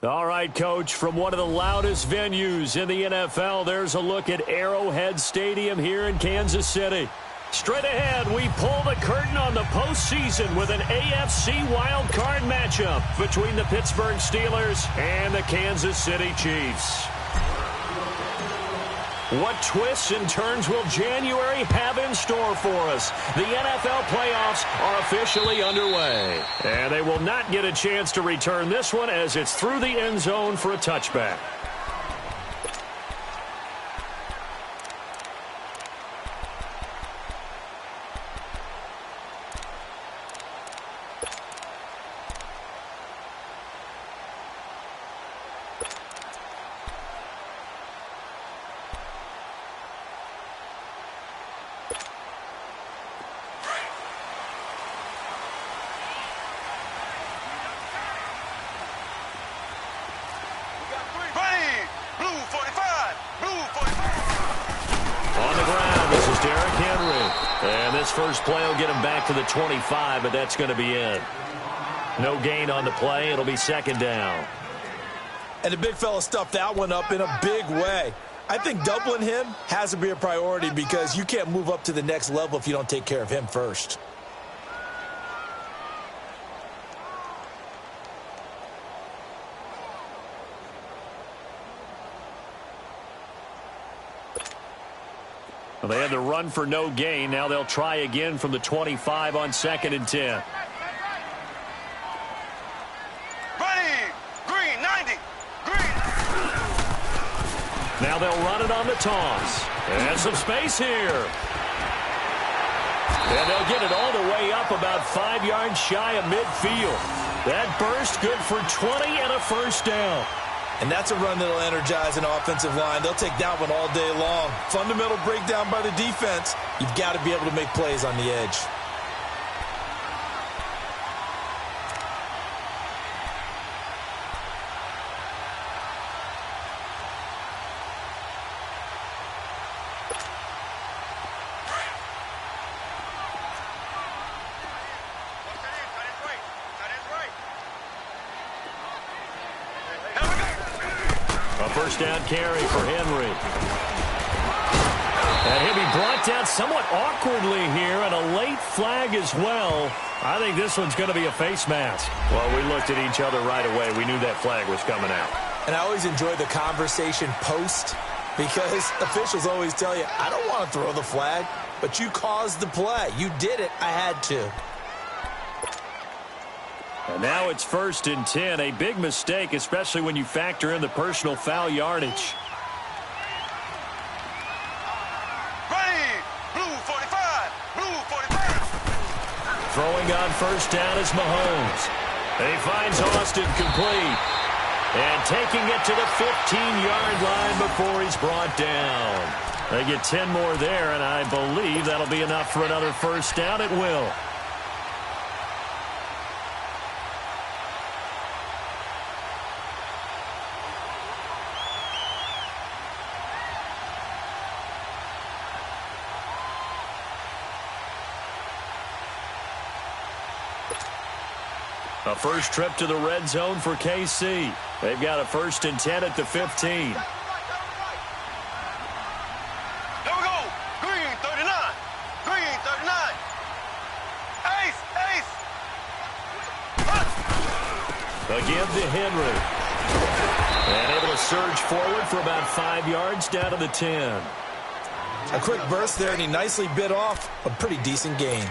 All right, Coach, from one of the loudest venues in the NFL, there's a look at Arrowhead Stadium here in Kansas City. Straight ahead, we pull the curtain on the postseason with an AFC Wildcard matchup between the Pittsburgh Steelers and the Kansas City Chiefs. What twists and turns will January have in store for us? The NFL playoffs are officially underway. And they will not get a chance to return this one as it's through the end zone for a touchback. First play will get him back to the 25, but that's going to be it. No gain on the play. It'll be second down. And the big fella stuffed that one up in a big way. I think doubling him has to be a priority because you can't move up to the next level if you don't take care of him first. Well, they had the run for no gain. Now they'll try again from the 25 on 2nd and 10. Ready, green, 90, green. Now they'll run it on the toss. And some space here. And they'll get it all the way up about 5 yards shy of midfield. That burst good for 20 and a first down. And that's a run that'll energize an offensive line. They'll take that one all day long. Fundamental breakdown by the defense. You've got to be able to make plays on the edge. First down carry for Henry. And he'll be brought down somewhat awkwardly here, and a late flag as well. I think this one's going to be a face mask. Well, we looked at each other right away. We knew that flag was coming out. And I always enjoy the conversation post because officials always tell you, I don't want to throw the flag, but you caused the play. You did it. I had to. And now it's 1st and 10. A big mistake, especially when you factor in the personal foul yardage. Ready, blue 45, blue 45. Throwing on first down is Mahomes. And he finds Austin complete. And taking it to the 15-yard line before he's brought down. They get 10 more there, and I believe that'll be enough for another first down. It will. A first trip to the red zone for KC. They've got a 1st and 10 at the 15. There we go. Green 39. Green 39. Ace, ace. A give to Henry. And able to surge forward for about 5 yards down to the 10. A quick burst there, and he nicely bit off a pretty decent gain.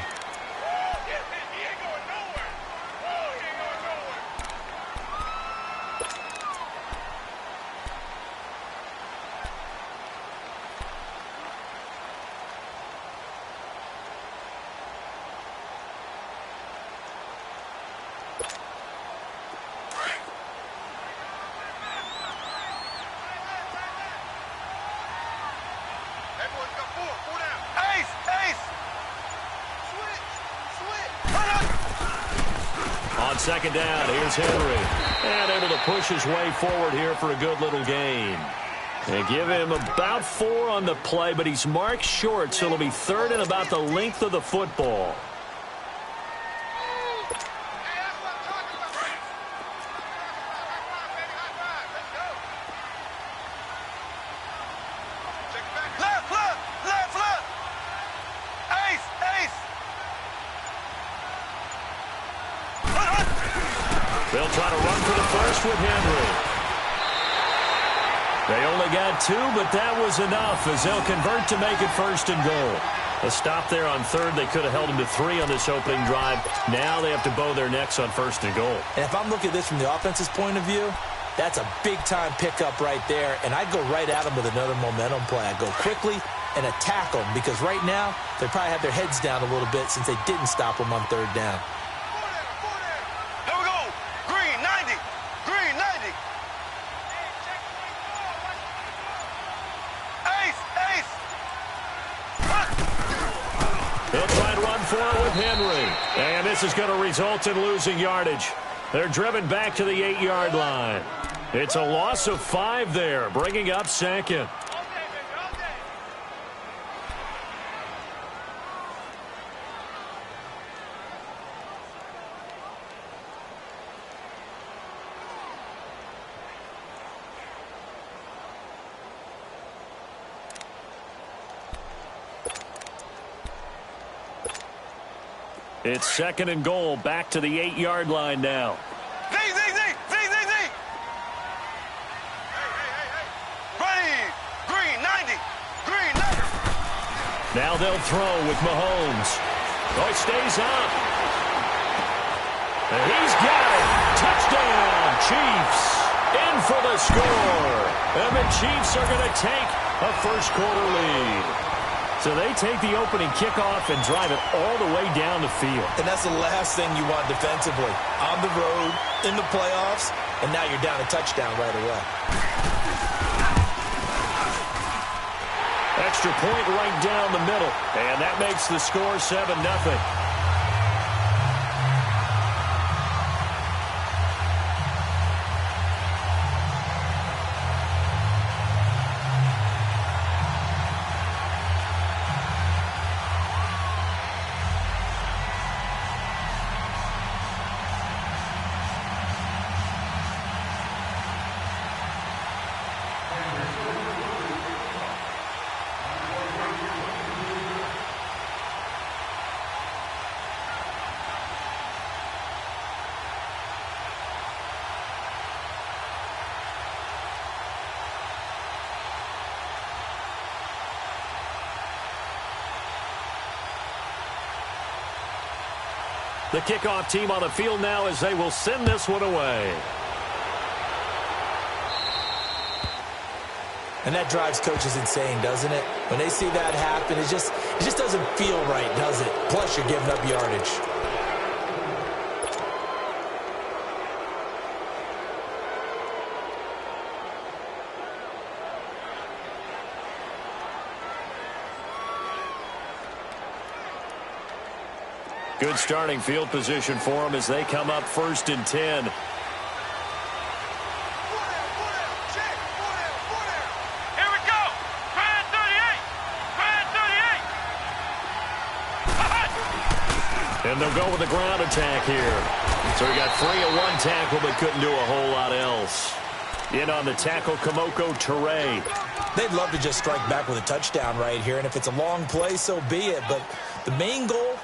On 2nd down, here's Henry. And able to push his way forward here for a good little gain. They give him about 4 on the play, but he's marked short, so it'll be 3rd and about the length of the football. They'll try to run for the first with Henry. They only got 2, but that was enough as they'll convert to make it 1st and goal. A stop there on 3rd. They could have held them to 3 on this opening drive. Now they have to bow their necks on 1st and goal. And if I'm looking at this from the offense's point of view, that's a big-time pickup right there, and I'd go right at them with another momentum play. I'd go quickly and attack them because right now they probably have their heads down a little bit since they didn't stop them on 3rd down. Here we go. Green, 90. Green, 90. Ace, ace. They'll try and run for it with Henry. And this is going to result in losing yardage. They're driven back to the 8-yard line. It's a loss of 5 there, bringing up 2nd. It's 2nd and goal, back to the 8-yard line now. Z. Ready. Green, 90. Green, 90. Now they'll throw with Mahomes. Oh, he stays up. And he's got it. Touchdown, Chiefs. In for the score. And the Chiefs are going to take a first-quarter lead. So they take the opening kickoff and drive it all the way down the field. And that's the last thing you want defensively. On the road, in the playoffs, and now you're down a touchdown right away. Extra point right down the middle. And that makes the score 7-0. The kickoff team on the field now as they will send this one away. And that drives coaches insane, doesn't it? When they see that happen, it just doesn't feel right, does it? Plus, you're giving up yardage. Good starting field position for them as they come up 1st and 10. Here we go. Grand 38. Grand 38. And they'll go with the ground attack here. So he got 3 at 1 tackle, but couldn't do a whole lot else. In on the tackle, Kamoko Toure. They'd love to just strike back with a touchdown right here, and if it's a long play, so be it. But the main goal,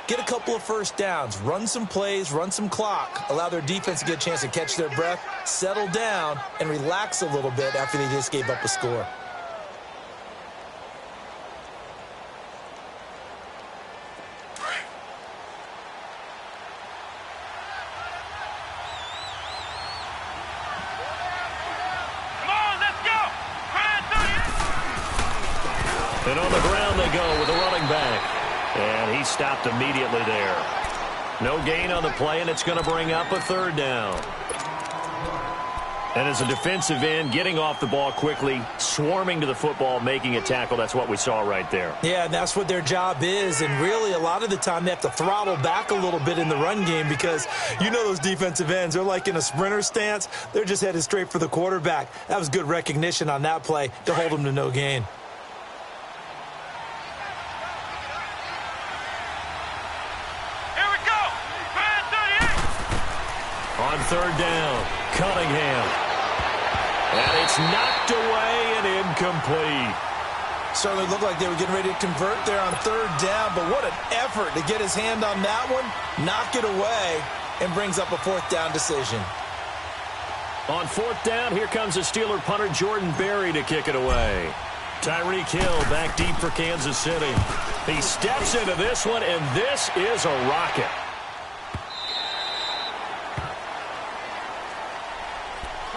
get a couple of first downs, run some plays, run some clock, allow their defense to get a chance to catch their breath, settle down, and relax a little bit after they just gave up a score. Come on, let's go. Grand 38. And on the ground they go with the running back. And he stopped immediately there. No gain on the play, and it's going to bring up a 3rd down. And as a defensive end, getting off the ball quickly, swarming to the football, making a tackle, that's what we saw right there. Yeah, and that's what their job is. And really, a lot of the time, they have to throttle back a little bit in the run game because you know those defensive ends, they're like in a sprinter stance. They're just headed straight for the quarterback. That was good recognition on that play to hold them to no gain. On 3rd down, Cunningham. And it's knocked away and incomplete. Certainly looked like they were getting ready to convert there on 3rd down, but what an effort to get his hand on that one, knock it away, and brings up a fourth down decision. On fourth down, here comes the Steeler punter Jordan Berry to kick it away. Tyreek Hill back deep for Kansas City. He steps into this one, and this is a rocket.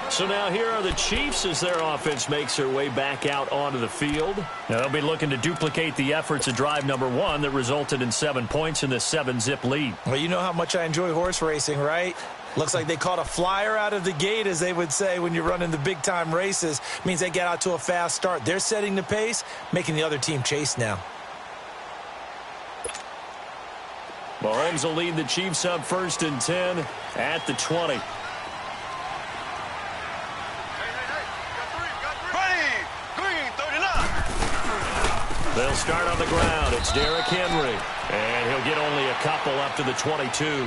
So now here are the Chiefs as their offense makes their way back out onto the field. Now they'll be looking to duplicate the efforts of drive number 1 that resulted in 7 points in the 7-zip lead. Well, you know how much I enjoy horse racing, right? Looks like they caught a flyer out of the gate, as they would say when you're running the big-time races. Means they get out to a fast start. They're setting the pace, making the other team chase now. Mahomes will lead the Chiefs up 1st and 10 at the 20. They'll start on the ground. It's Derrick Henry. And he'll get only a couple up to the 22.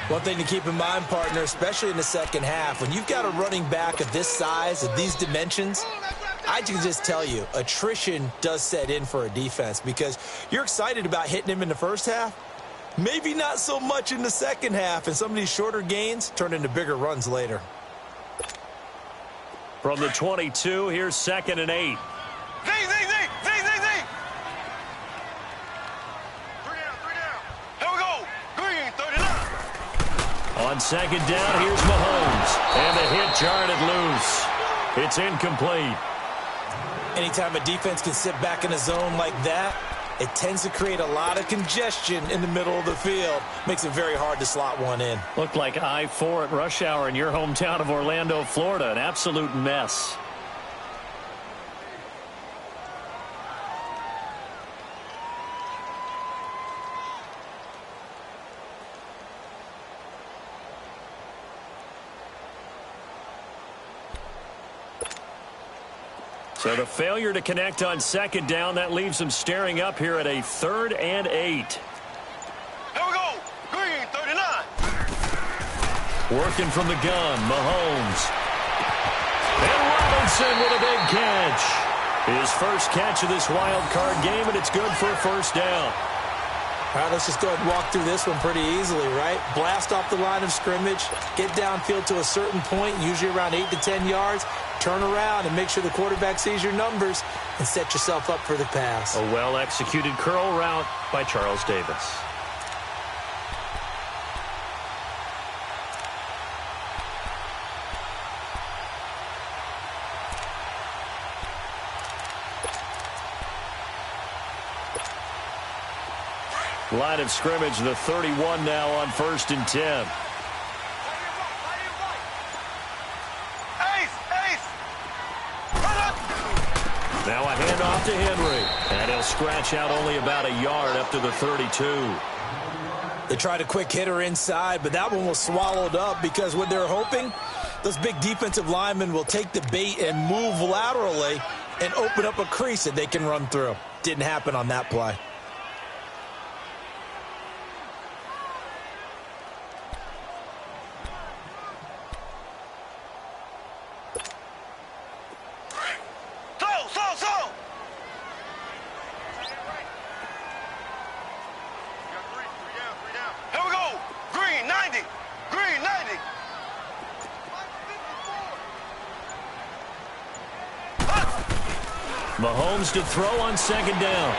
One thing to keep in mind, partner, especially in the second half, when you've got a running back of this size, of these dimensions, I can just tell you, attrition does set in for a defense because you're excited about hitting him in the first half. Maybe not so much in the second half, and some of these shorter gains turn into bigger runs later. From the 22, here's 2nd and 8. On 2nd down, here's Mahomes. And the hit jarred loose. It's incomplete. Anytime a defense can sit back in a zone like that, it tends to create a lot of congestion in the middle of the field. Makes it very hard to slot one in. Looked like I-4 at rush hour in your hometown of Orlando, Florida. An absolute mess. So the failure to connect on 2nd down, that leaves them staring up here at a 3rd and 8. Here we go. Green, 39. Working from the gun, Mahomes. And Robinson with a big catch. His first catch of this wild card game, and it's good for a 1st down. All right, let's just go ahead and walk through this one pretty easily, right? Blast off the line of scrimmage, get downfield to a certain point, usually around 8 to 10 yards, turn around and make sure the quarterback sees your numbers and set yourself up for the pass. A well-executed curl route by Charles Davis. Line of scrimmage, the 31 now on 1st and 10. Now a handoff to Henry. And he'll scratch out only about a yard up to the 32. They tried a quick hitter inside, but that one was swallowed up because what they're hoping, those big defensive linemen will take the bait and move laterally and open up a crease that they can run through. Didn't happen on that play. Mahomes to throw on 2nd down.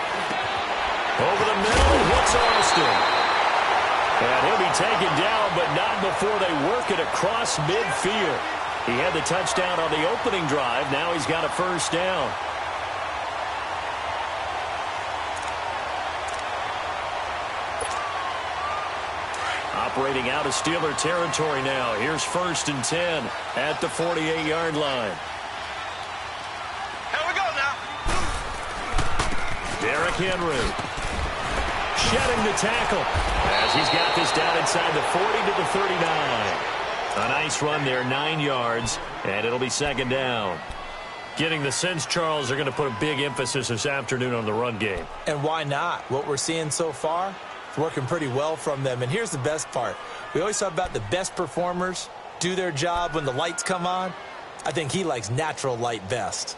Over the middle, hits Austin. And he'll be taken down, but not before they work it across midfield. He had the touchdown on the opening drive. Now he's got a 1st down. Operating out of Steeler territory now. Here's 1st and 10 at the 48-yard line. Derrick Henry shedding the tackle as he's got this down inside the 40 to the 39. A nice run there, 9 yards, and it'll be 2nd down. Getting the sense, Charles, they're going to put a big emphasis this afternoon on the run game. And why not? What we're seeing so far, it's working pretty well from them. And here's the best part. We always talk about the best performers do their job when the lights come on. I think he likes natural light best.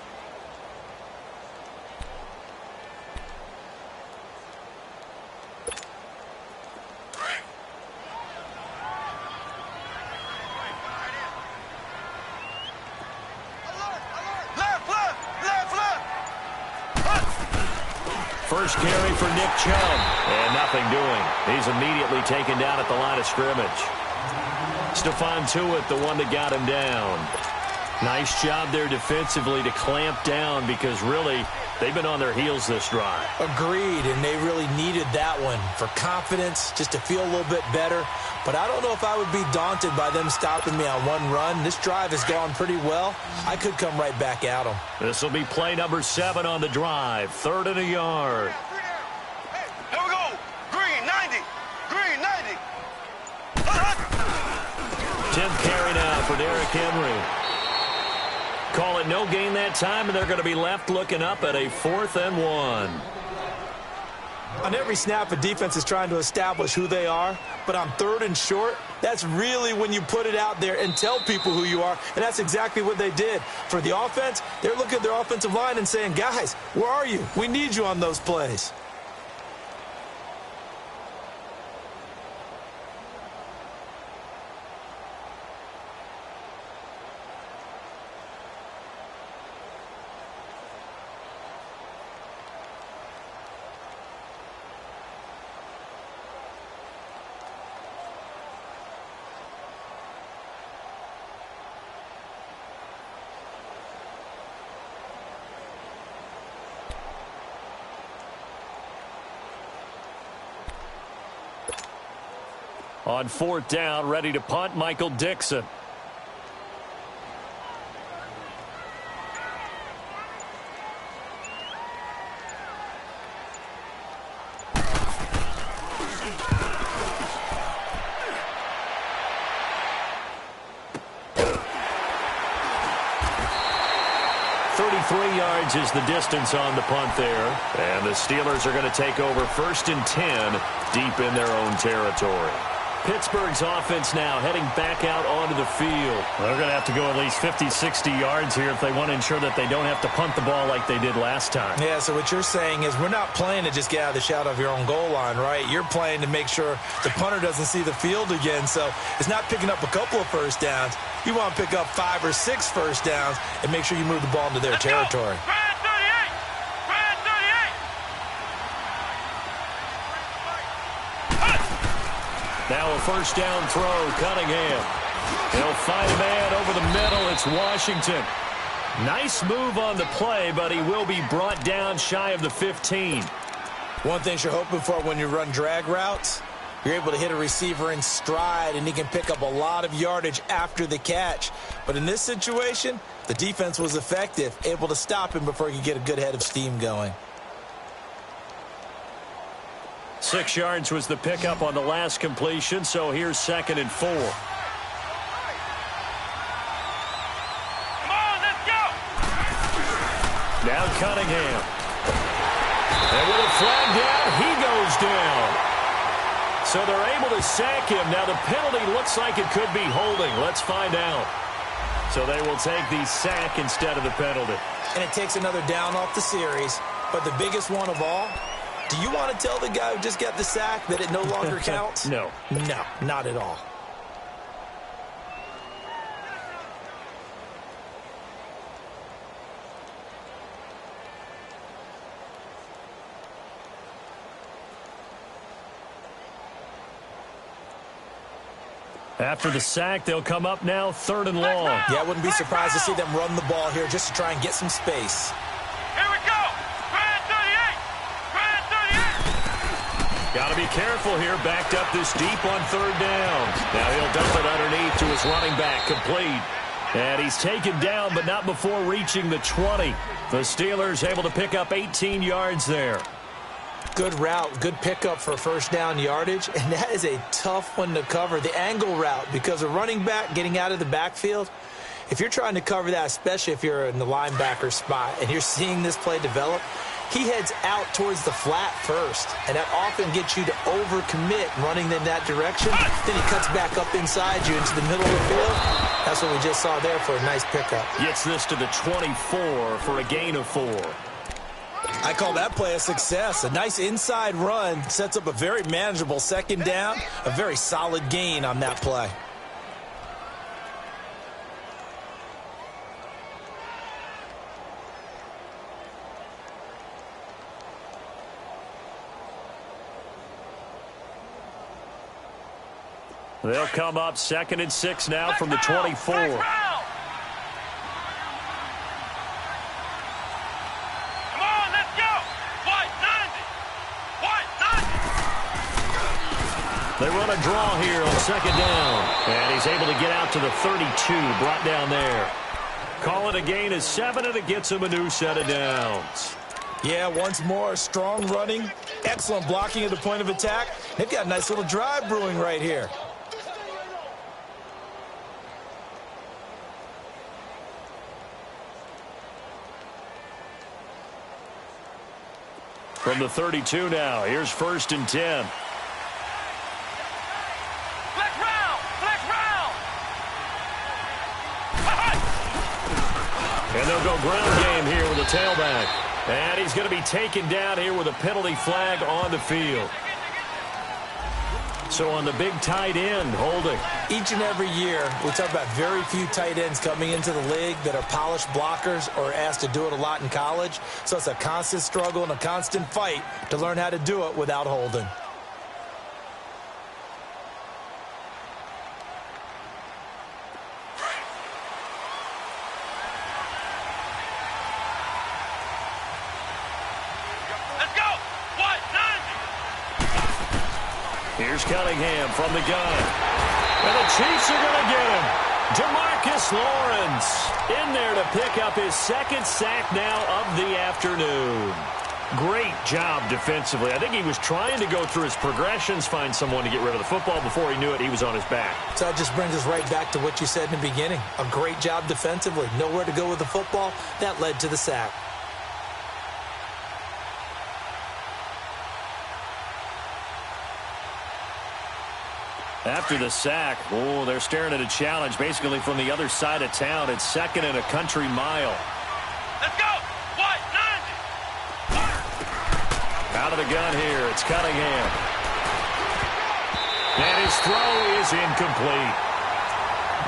first carry for Nick Chubb. And nothing doing. He's immediately taken down at the line of scrimmage. Stephon Tuitt, the one that got him down. Nice job there defensively to clamp down because really they've been on their heels this drive. Agreed, and they really needed that one for confidence, just to feel a little bit better. But I don't know if I would be daunted by them stopping me on one run. This drive has gone pretty well. I could come right back at them. This will be play number 7 on the drive. 3rd and a yard. Here we go. Green, 90. Green, 90. 10th carry now for Derrick Henry. Call it no gain that time, and they're going to be left looking up at a 4th and 1. On every snap, a defense is trying to establish who they are, but on 3rd and short, that's really when you put it out there and tell people who you are, and that's exactly what they did. For the offense, they're looking at their offensive line and saying, guys, where are you? We need you on those plays. On 4th down, ready to punt, Michael Dixon. Yards is the distance on the punt there. And the Steelers are going to take over 1st and 10 deep in their own territory. Pittsburgh's offense now heading back out onto the field. They're going to have to go at least 50, 60 yards here if they want to ensure that they don't have to punt the ball like they did last time. Yeah, so what you're saying is we're not playing to just get out of the shadow of your own goal line, right? You're playing to make sure the punter doesn't see the field again. So it's not picking up a couple of first downs. You want to pick up 5 or 6 first downs and make sure you move the ball into their territory. Now a first down throw, Cunningham. He'll find a man over the middle. It's Washington. Nice move on the play, but he will be brought down shy of the 15. One thing you're hoping for when you run drag routes, you're able to hit a receiver in stride, and he can pick up a lot of yardage after the catch. But in this situation, the defense was effective, able to stop him before he could get a good head of steam going. 6 yards was the pickup on the last completion, so here's 2nd and 4. Come on, let's go. Now Cunningham. And with a flag down, he goes down. So they're able to sack him. Now the penalty looks like it could be holding. Let's find out. So they will take the sack instead of the penalty. And it takes another down off the series. But the biggest one of all, do you want to tell the guy who just got the sack that it no longer counts? No. No, not at all. After the sack, they'll come up now 3rd and long. Yeah, I wouldn't be surprised to see them run the ball here just to try and get some space. Here we go. Grand 38. Grand 38. Got to be careful here. Backed up this deep on 3rd down. Now he'll dump it underneath to his running back. Complete. And he's taken down, but not before reaching the 20. The Steelers able to pick up 18 yards there. Good route, good pickup for first down yardage, and that is a tough one to cover, the angle route, because a running back getting out of the backfield, if you're trying to cover that, especially if you're in the linebacker spot and you're seeing this play develop, he heads out towards the flat first, and that often gets you to overcommit running in that direction. Then he cuts back up inside you into the middle of the field. That's what we just saw there for a nice pickup. Gets this to the 24 for a gain of 4. I call that play a success. A nice inside run sets up a very manageable 2nd down, a very solid gain on that play. They'll come up 2nd and 6 now from the 24. Come on, let's go. White 90. White 90. They run a draw here on 2nd down. And he's able to get out to the 32, brought down there. Call it a gain of 7, and it gets him a new set of downs. Yeah, once more, strong running, excellent blocking at the point of attack. They've got a nice little drive brewing right here. From the 32 now, here's 1st and 10. Flex round. Flex round. And they'll go ground game here with a tailback. And he's going to be taken down here with a penalty flag on the field. So on the big tight end, holding. Each and every year, we talk about very few tight ends coming into the league that are polished blockers or asked to do it a lot in college. So it's a constant struggle and a constant fight to learn how to do it without holding. Let's go. White 90. Here's Cunningham from the gun. And the Chiefs are going to get him. DeMarcus Lawrence in there to pick up his 2nd sack now of the afternoon. Great job defensively. I think he was trying to go through his progressions, find someone to get rid of the football. Before he knew it, he was on his back. So that just brings us right back to what you said in the beginning. A great job defensively. Nowhere to go with the football. That led to the sack. After the sack, they're staring at a challenge basically from the other side of town. It's 2nd and a country mile. Let's go. White 90. Out of the gun here, it's Cunningham. And his throw is incomplete.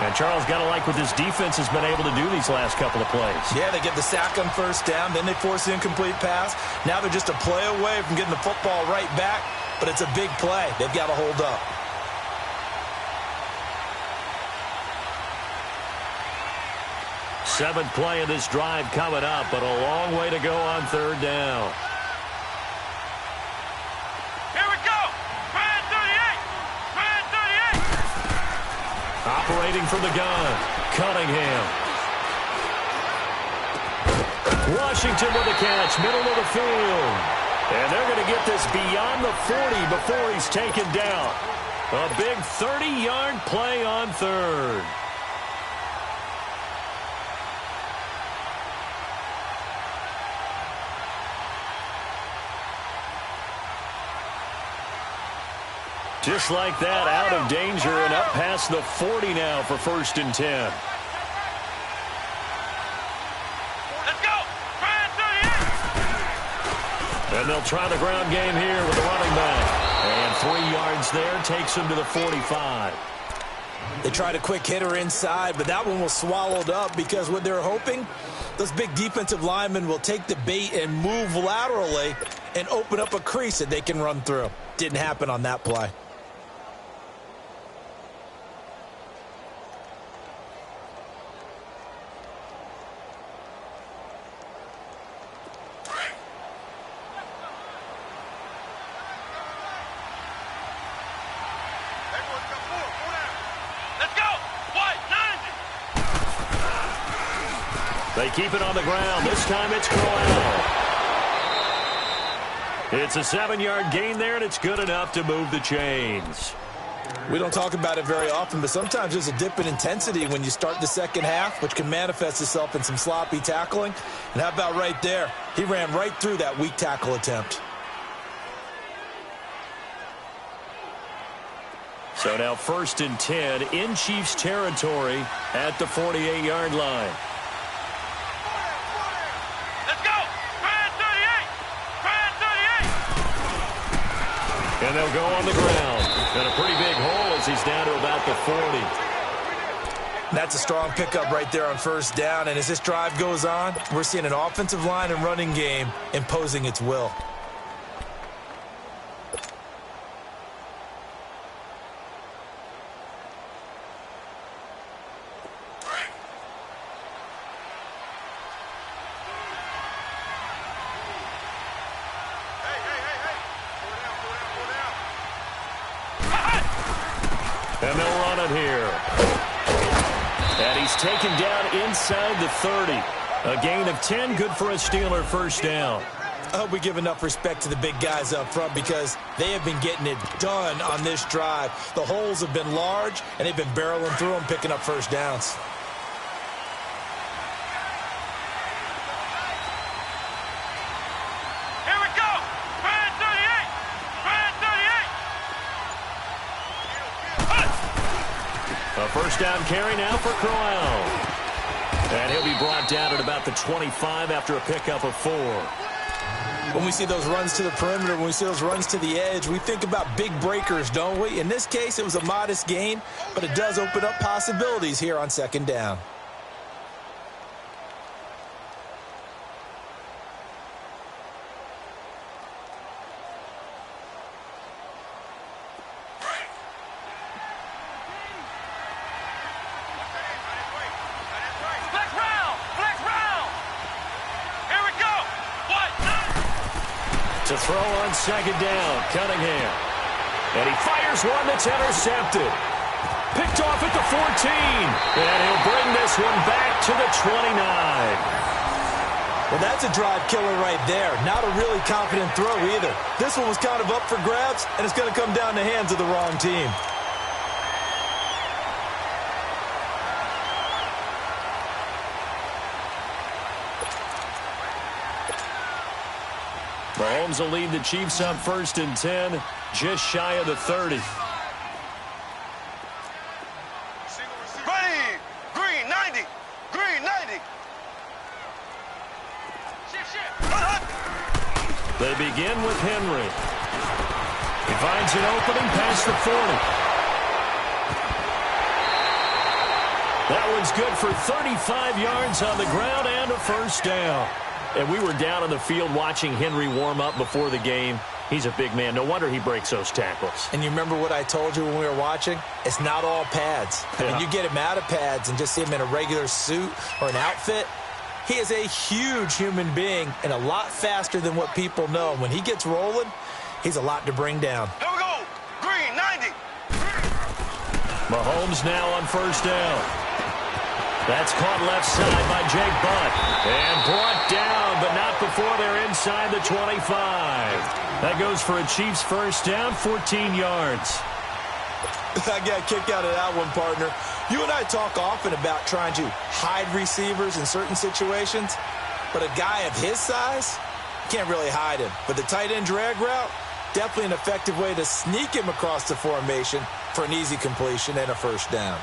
And Charles, got to like what this defense has been able to do these last couple of plays. Yeah, they get the sack on 1st down, then they force the incomplete pass. Now they're just a play away from getting the football right back, but it's a big play. They've got to hold up. Seventh play of this drive coming up, but a long way to go on 3rd down. Here we go. Brand 38. Brand 38. Operating from the gun, Cunningham. Washington with the catch, middle of the field. And they're going to get this beyond the 40 before he's taken down. A big 30-yard play on 3rd. Just like that, out of danger and up past the 40 now for 1st and 10. Let's go. Brand 38. And they'll try the ground game here with the running back. And 3 yards there takes him to the 45. They tried a quick hitter inside, but that one was swallowed up because what they're hoping, those big defensive linemen will take the bait and move laterally and open up a crease that they can run through. Didn't happen on that play. Let's go. White 90. They keep it on the ground. This time it's Crowell. It's a 7-yard gain there, and it's good enough to move the chains. We don't talk about it very often, but sometimes there's a dip in intensity when you start the 2nd half, which can manifest itself in some sloppy tackling. And how about right there? He ran right through that weak tackle attempt. So now 1st and 10 in Chiefs territory at the 48-yard line. Let's go. Brand 38. Brand 38. And they'll go on the ground. And a pretty big hole as he's down to about the 40. That's a strong pickup right there on 1st down. And as this drive goes on, we're seeing an offensive line and running game imposing its will. And they'll run it here. And he's taken down inside the 30. A gain of 10, good for a Steeler first down. I hope we give enough respect to the big guys up front because they have been getting it done on this drive. The holes have been large, and they've been barreling through them, picking up first downs. Here we go. Brand 38. Brand 38. A first down carry now for Crowell. And he'll be brought down at about the 25 after a pickup of 4. When we see those runs to the perimeter, when we see those runs to the edge, we think about big breakers, don't we? In this case, it was a modest gain, but it does open up possibilities here on second down. To throw on second down, Cunningham. And he fires one that's intercepted. Picked off at the 14. And he'll bring this one back to the 29. Well, that's a drive killer right there. Not a really confident throw either. This one was kind of up for grabs, and it's going to come down the hands of the wrong team. Mahomes will lead the Chiefs up 1st and 10, just shy of the 30. Ready. Green 90. Green 90. They begin with Henry. He finds an opening past the 40. That one's good for 35 yards on the ground and a first down. And we were down on the field watching Henry warm up before the game. He's a big man. No wonder he breaks those tackles. And you remember what I told you when we were watching? It's not all pads. I mean, you get him out of pads and just see him in a regular suit or an outfit. He is a huge human being and a lot faster than what people know. When he gets rolling, he's a lot to bring down. Here we go. Green 90. Mahomes now on first down. That's caught left side by Jake Butt. And brought down, but not before they're inside the 25. That goes for a Chiefs first down, 14 yards. I got a kick out of that one, partner. You and I talk often about trying to hide receivers in certain situations, but a guy of his size, can't really hide him. But the tight end drag route, definitely an effective way to sneak him across the formation for an easy completion and a first down.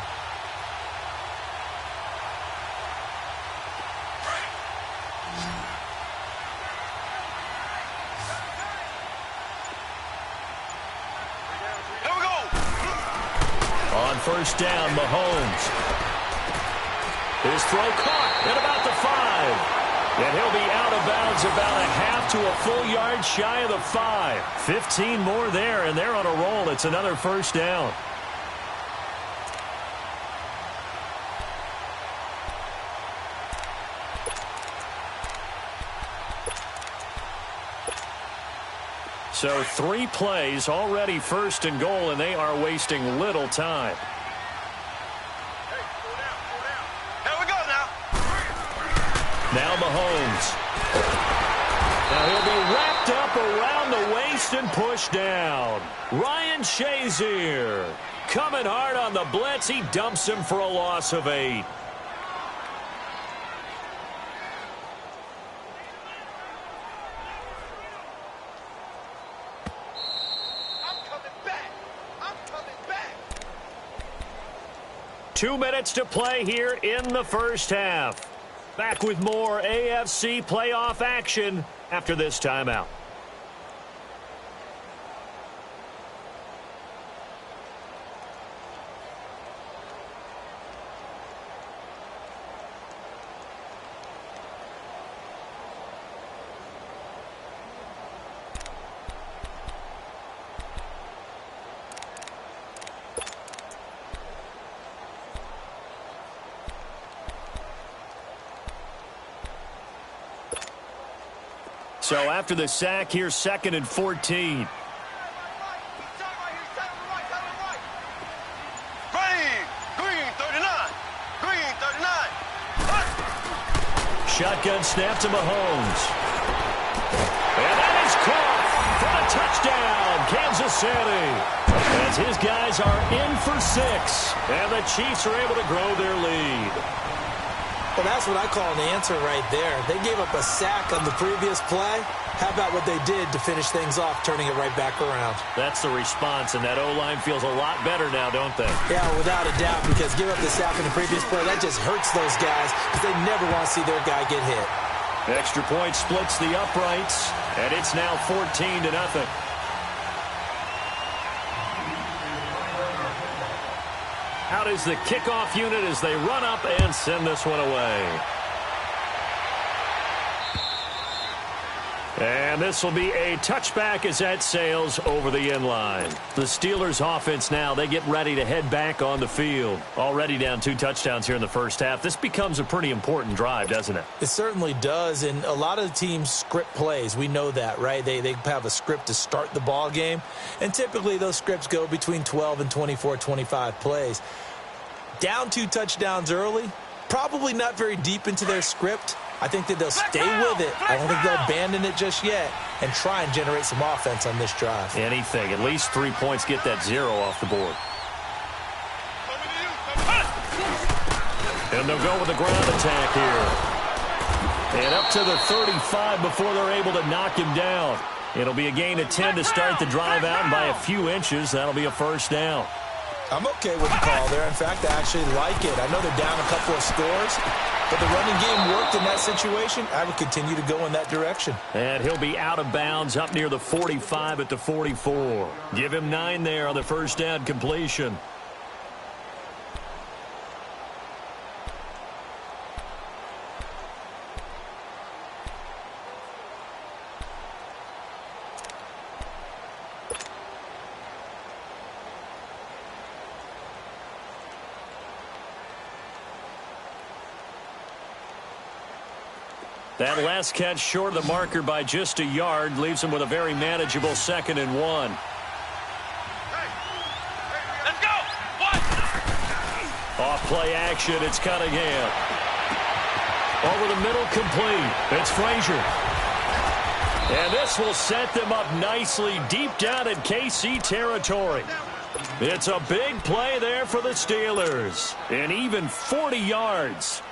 First down, Mahomes. His throw caught at about the 5. And he'll be out of bounds about a half to a full yard shy of the 5. 15 more there, and they're on a roll. It's another first down. So 3 plays, already first and goal, and they are wasting little time. Now Mahomes. Now he'll be wrapped up around the waist and pushed down. Ryan Shazier coming hard on the blitz. He dumps him for a loss of 8. I'm coming back. 2 minutes to play here in the first half. Back with more AFC playoff action after this timeout. So after the sack, here's 2nd and 14. shotgun snap to Mahomes. And that is caught for a touchdown, Kansas City. As his guys are in for 6, and the Chiefs are able to grow their lead. Well, that's what I call an answer right there. They gave up a sack on the previous play. How about what they did to finish things off, turning it right back around? That's the response, and that O-line feels a lot better now, don't they? Yeah, without a doubt, because give up the sack on the previous play, that just hurts those guys because they never want to see their guy get hit. Extra point splits the uprights, and it's now 14-0. Out is the kickoff unit as they run up and send this one away. And this will be a touchback as that sails over the end line. The Steelers offense now, they get ready to head back on the field. Already down 2 touchdowns here in the first half. This becomes a pretty important drive, doesn't it? It certainly does, and a lot of the teams script plays. We know that, right? They have a script to start the ball game, and typically those scripts go between 12 and 24, 25 plays. Down 2 touchdowns early, probably not very deep into their script. I think that they'll stay with it. I don't think they'll abandon it just yet and try and generate some offense on this drive. Anything. At least 3 points, get that 0 off the board. And they'll go with the ground attack here. And up to the 35 before they're able to knock him down. It'll be a gain of 10 to start the drive out, and by a few inches, that'll be a first down. I'm okay with the call there. In fact, I actually like it. I know they're down a couple of scores, but the running game worked in that situation. I would continue to go in that direction. And he'll be out of bounds up near the 45 at the 44. Give him 9 there on the first down completion. That last catch short of the marker by just a yard leaves him with a very manageable 2nd and 1. Let's go. What? Off play action, it's Cunningham. Over the middle, complete. It's Frazier. And this will set them up nicely deep down in KC territory. It's a big play there for the Steelers. And even 40 yards.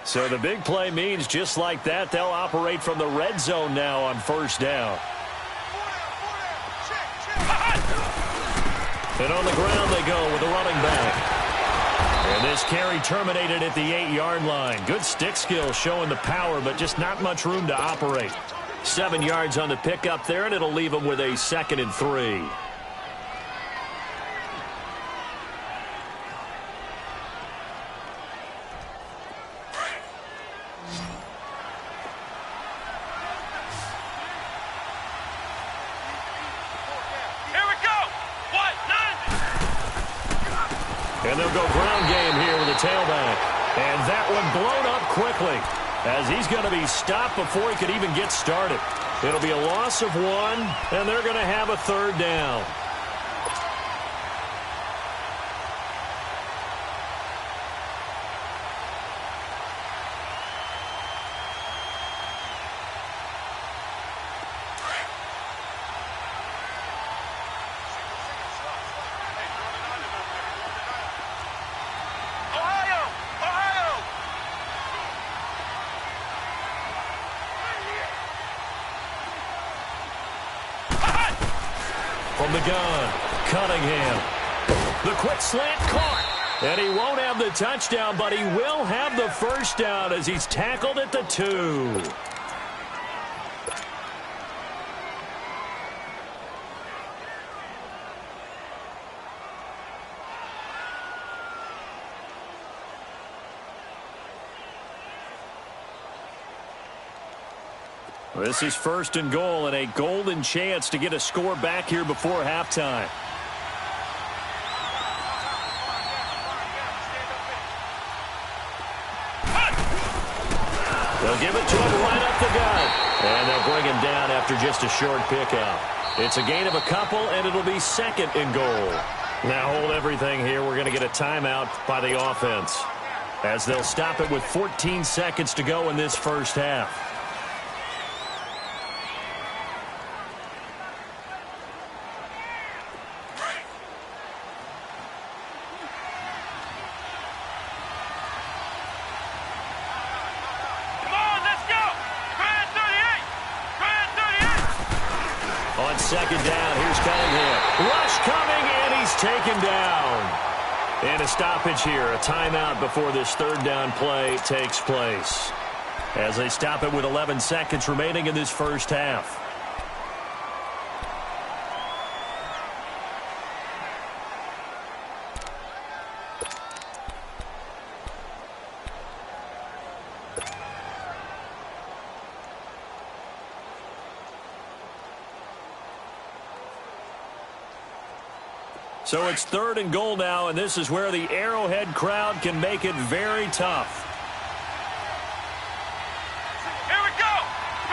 So the big play means just like that, they'll operate from the red zone now on first down. And on the ground they go with the running back. And this carry terminated at the 8-yard line. Good stick skill showing the power, but just not much room to operate. 7 yards on the pickup there, and it'll leave them with a 2nd and 3. And they'll go ground game here with the tailback. And that one blown up quickly as he's going to be stopped before he could even get started. It'll be a loss of 1, and they're going to have a 3rd down. From the gun, Cunningham. The quick slant caught. And he won't have the touchdown, but he will have the first down as he's tackled at the 2. This is 1st and goal and a golden chance to get a score back here before halftime. They'll give it to him right up the gut. And they'll bring him down after just a short pickup. It's a gain of a couple, and it'll be second and goal. Now hold everything here. We're going to get a timeout by the offense, as they'll stop it with 14 seconds to go in this first half. On second down, here's Cunningham. Rush coming, and he's taken down. And a stoppage here, a timeout before this third down play takes place, as they stop it with 11 seconds remaining in this first half. So it's third and goal now, and this is where the Arrowhead crowd can make it very tough. Here we go.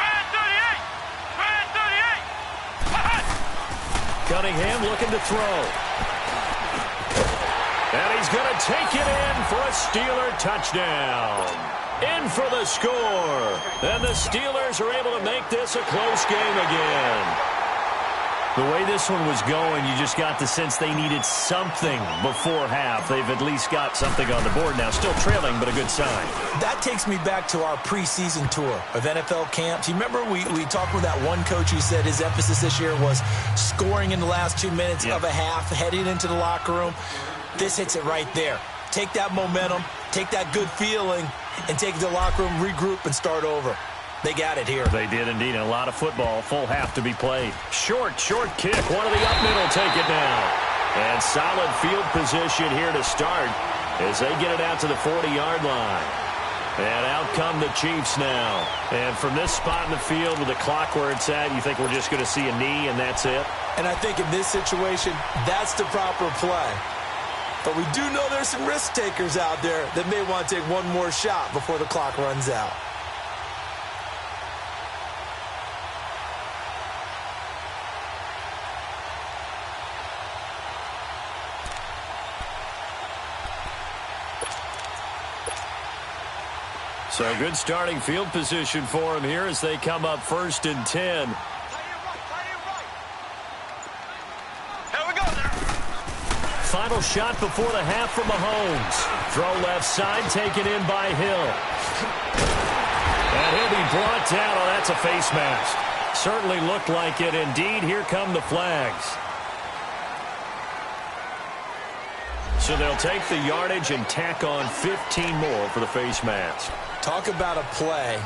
Brand 38. Brand 38. Cunningham looking to throw. And he's going to take it in for a Steeler touchdown. In for the score. And the Steelers are able to make this a close game again. The way this one was going, you just got the sense they needed something before half. They've at least got something on the board now. Still trailing, but a good sign. That takes me back to our preseason tour of NFL camps. You remember we talked with that one coach who said his emphasis this year was scoring in the last 2 minutes of a half, heading into the locker room. This hits it right there. Take that momentum, take that good feeling, and take it to the locker room, regroup, and start over. They got it here. They did indeed. A lot of football, full half to be played. Short kick. One of the up middle take it down. And solid field position here to start as they get it out to the 40-yard line. And out come the Chiefs now. And from this spot in the field with the clock where it's at, you think we're just going to see a knee and that's it? And I think in this situation, that's the proper play. But we do know there's some risk takers out there that may want to take one more shot before the clock runs out. So good starting field position for him here as they come up 1st and 10. Here we go. Final shot before the half from Mahomes. Throw left side taken in by Hill. And he'll be brought down. Oh, that's a face mask. Certainly looked like it. Indeed, here come the flags. So they'll take the yardage and tack on 15 more for the face mask. Talk about a play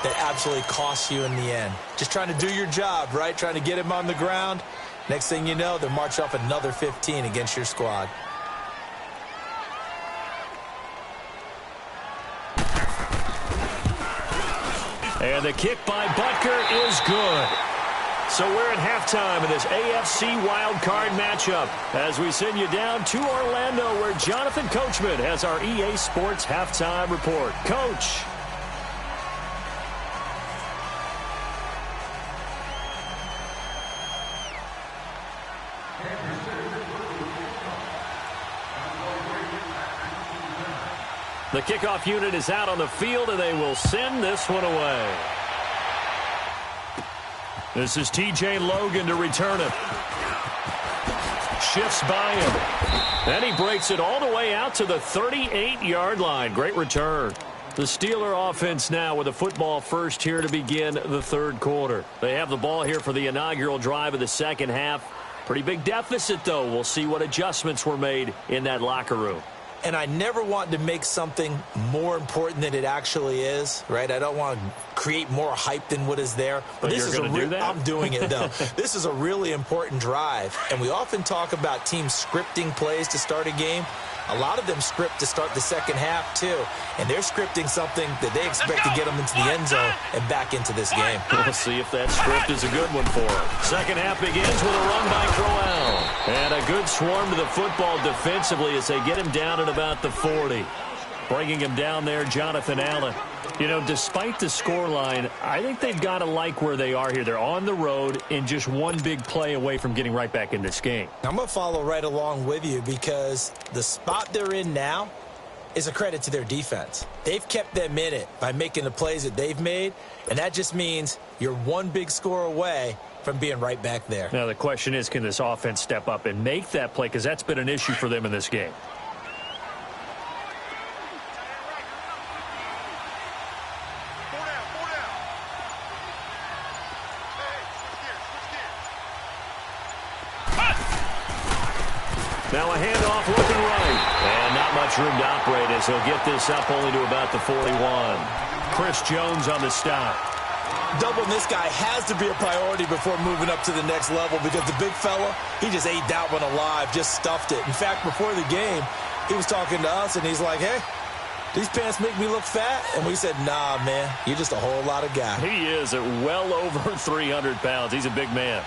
that absolutely costs you in the end. Just trying to do your job, right? Trying to get him on the ground. Next thing you know, they'll march off another 15 against your squad. And the kick by Butker is good. So we're at halftime of this AFC Wildcard matchup as we send you down to Orlando where Jonathan Coachman has our EA Sports Halftime Report. Coach. The kickoff unit is out on the field, and they will send this one away. This is T.J. Logan to return it. Shifts by him. And he breaks it all the way out to the 38-yard line. Great return. The Steeler offense now with a football first here to begin the third quarter. They have the ball here for the inaugural drive of the second half. Pretty big deficit, though. We'll see what adjustments were made in that locker room. And I never want to make something more important than it actually is, right? I don't want to create more hype than what is there. But this is I'm doing it, though. This is a really important drive. And we often talk about teams scripting plays to start a game. A lot of them script to start the second half, too. And they're scripting something that they expect to get them into the end zone and back into this game. We'll see if that script is a good one for them. Second half begins with a run by Crowell. And a good swarm to the football defensively as they get him down at about the 40. Bringing him down there, Jonathan Allen. You know, despite the scoreline, I think they've got to like where they are here. They're on the road and just one big play away from getting right back in this game. I'm going to follow right along with you because the spot they're in now is a credit to their defense. They've kept them in it by making the plays that they've made, and that just means you're one big score away from being right back there. Now, the question is, can this offense step up and make that play? Because that's been an issue for them in this game. Now a handoff looking right. And not much room to operate as he'll get this up only to about the 41. Chris Jones on the stop. Doubling this guy has to be a priority before moving up to the next level because the big fella, he just ate that one alive, just stuffed it. In fact, before the game, he was talking to us, and he's like, hey, these pants make me look fat? And we said, nah, man, you're just a whole lot of guy. He is at well over 300 pounds. He's a big man.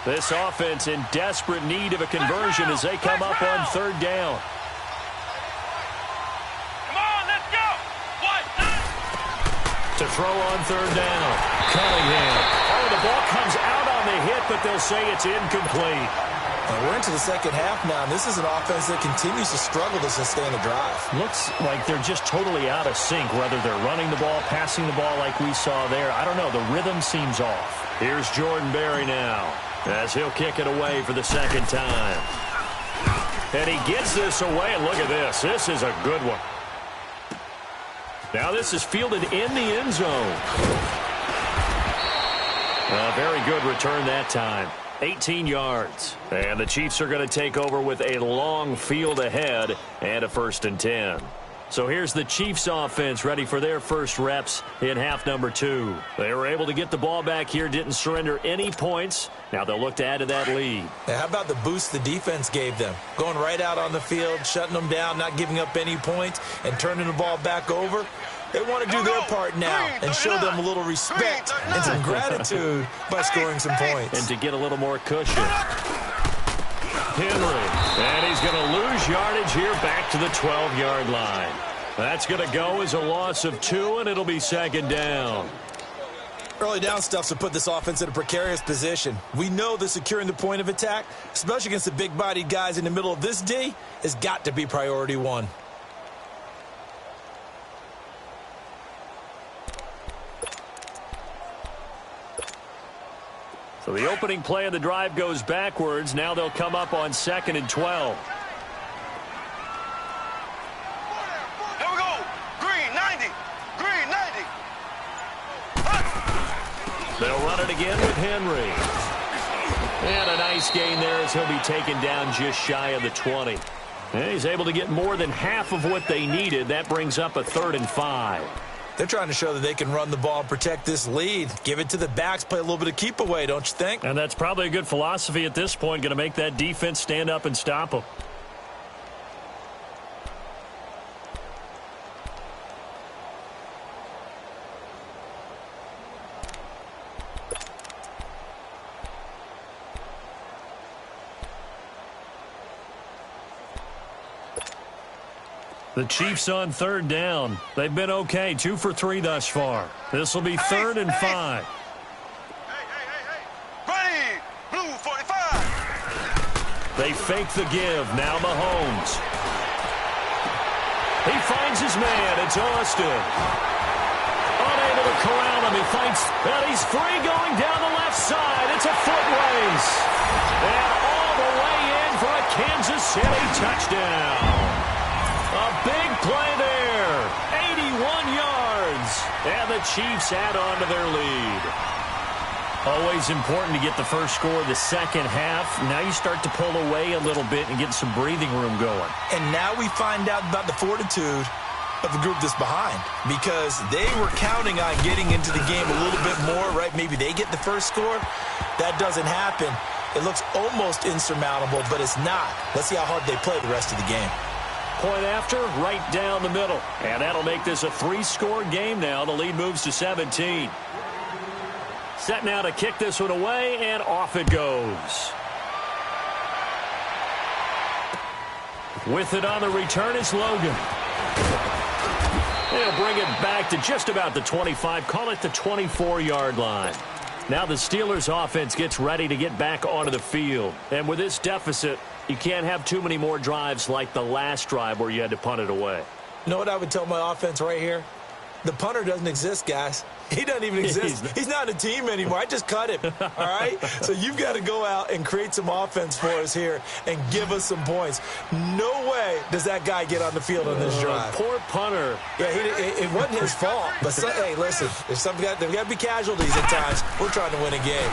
This offense in desperate need of a conversion as they come up on third down. Come on, let's go. To throw on third down. Cunningham. Oh, the ball comes out on the hit, but they'll say it's incomplete. And we're into the second half now, and this is an offense that continues to struggle to sustain a drive. Looks like they're just totally out of sync, whether they're running the ball, passing the ball like we saw there. I don't know. The rhythm seems off. Here's Jordan Berry now as he'll kick it away for the second time. And he gets this away, and look at this. This is a good one. Now this is fielded in the end zone. A very good return that time. 18 yards. And the Chiefs are going to take over with a long field ahead and a 1st and 10. So here's the Chiefs offense ready for their first reps in half number 2. They were able to get the ball back here, didn't surrender any points. Now they'll look to add to that lead. Now, how about the boost the defense gave them? Going right out on the field, shutting them down, not giving up any points, and turning the ball back over. They want to do their part now and show them a little respect and some gratitude by scoring some points. And to get a little more cushion. Henry, and he's going to lose yardage here back to the 12-yard line. That's going to go as a loss of 2, and it'll be second down. Early down stuff to put this offense in a precarious position. We know that securing the point of attack, especially against the big-bodied guys in the middle of this D, has got to be priority 1. So the opening play of the drive goes backwards. Now they'll come up on 2nd and 12. Here we go. Green 90. Green 90. They'll run it again with Henry. And a nice gain there as he'll be taken down just shy of the 20. And he's able to get more than half of what they needed. That brings up a 3rd and 5. They're trying to show that they can run the ball and protect this lead. Give it to the backs, play a little bit of keep away, don't you think? And that's probably a good philosophy at this point, going to make that defense stand up and stop them. The Chiefs on 3rd down. They've been okay, 2 for 3 thus far. This will be 3rd and 5. Hey. Ready. Blue 45. They fake the give. Now Mahomes. He finds his man. It's Austin. Unable to corral him. He fights, and he's free going down the left side. It's a foot race. And all the way in for a Kansas City touchdown. A big play there. 81 yards. And the Chiefs add on to their lead. Always important to get the first score of the second half. Now you start to pull away a little bit and get some breathing room going. And now we find out about the fortitude of the group that's behind, because they were counting on getting into the game a little bit more, right? Maybe they get the first score. That doesn't happen. It looks almost insurmountable, but it's not. Let's see how hard they play the rest of the game. Point after, right down the middle. And that'll make this a 3-score game now. The lead moves to 17. Set now to kick this one away, and off it goes. With it on the return is Logan. They'll bring it back to just about the 25. Call it the 24-yard line. Now the Steelers offense gets ready to get back onto the field. And with this deficit, you can't have too many more drives like the last drive where you had to punt it away. You know what I would tell my offense right here? The punter doesn't exist, guys. He doesn't even exist. He's not a team anymore. I just cut him, all right? So you've got to go out and create some offense for us here and give us some points. No way does that guy get on the field on this drive. Poor punter. Yeah, it wasn't his fault. But, hey, listen, there's got to be casualties at times. We're trying to win a game.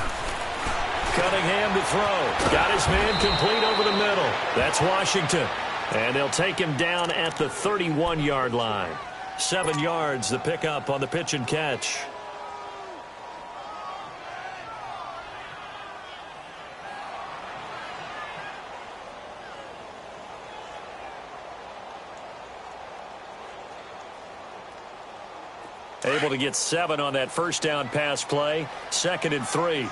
Cunningham to throw. Got his man complete over the middle. That's Washington. And they'll take him down at the 31-yard line. 7 yards, the pickup on the pitch and catch. Able to get 7 on that first down pass play. 2nd and 3.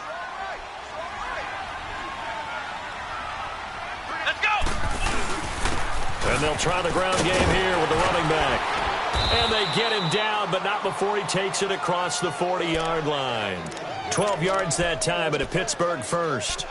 Let's go! And they'll try the ground game here with the running back. And they get him down, but not before he takes it across the 40-yard line. 12 yards that time at a Pittsburgh first.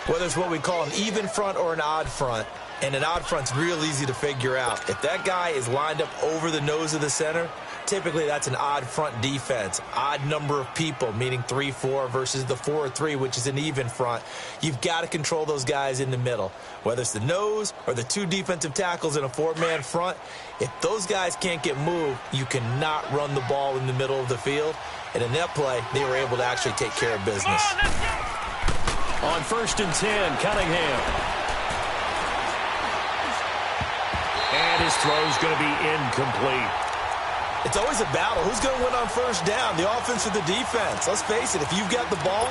Whether it's what we call an even front or an odd front, and an odd front's real easy to figure out. If that guy is lined up over the nose of the center, typically that's an odd front defense. Odd number of people, meaning 3-4 versus the 4-3, which is an even front. You've got to control those guys in the middle. Whether it's the nose or the 2 defensive tackles in a 4-man front, if those guys can't get moved, you cannot run the ball in the middle of the field. And in that play, they were able to actually take care of business. On 1st and 10, Cunningham. And his throw's going to be incomplete. It's always a battle. Who's going to win on first down, the offense or the defense? Let's face it, if you've got the ball,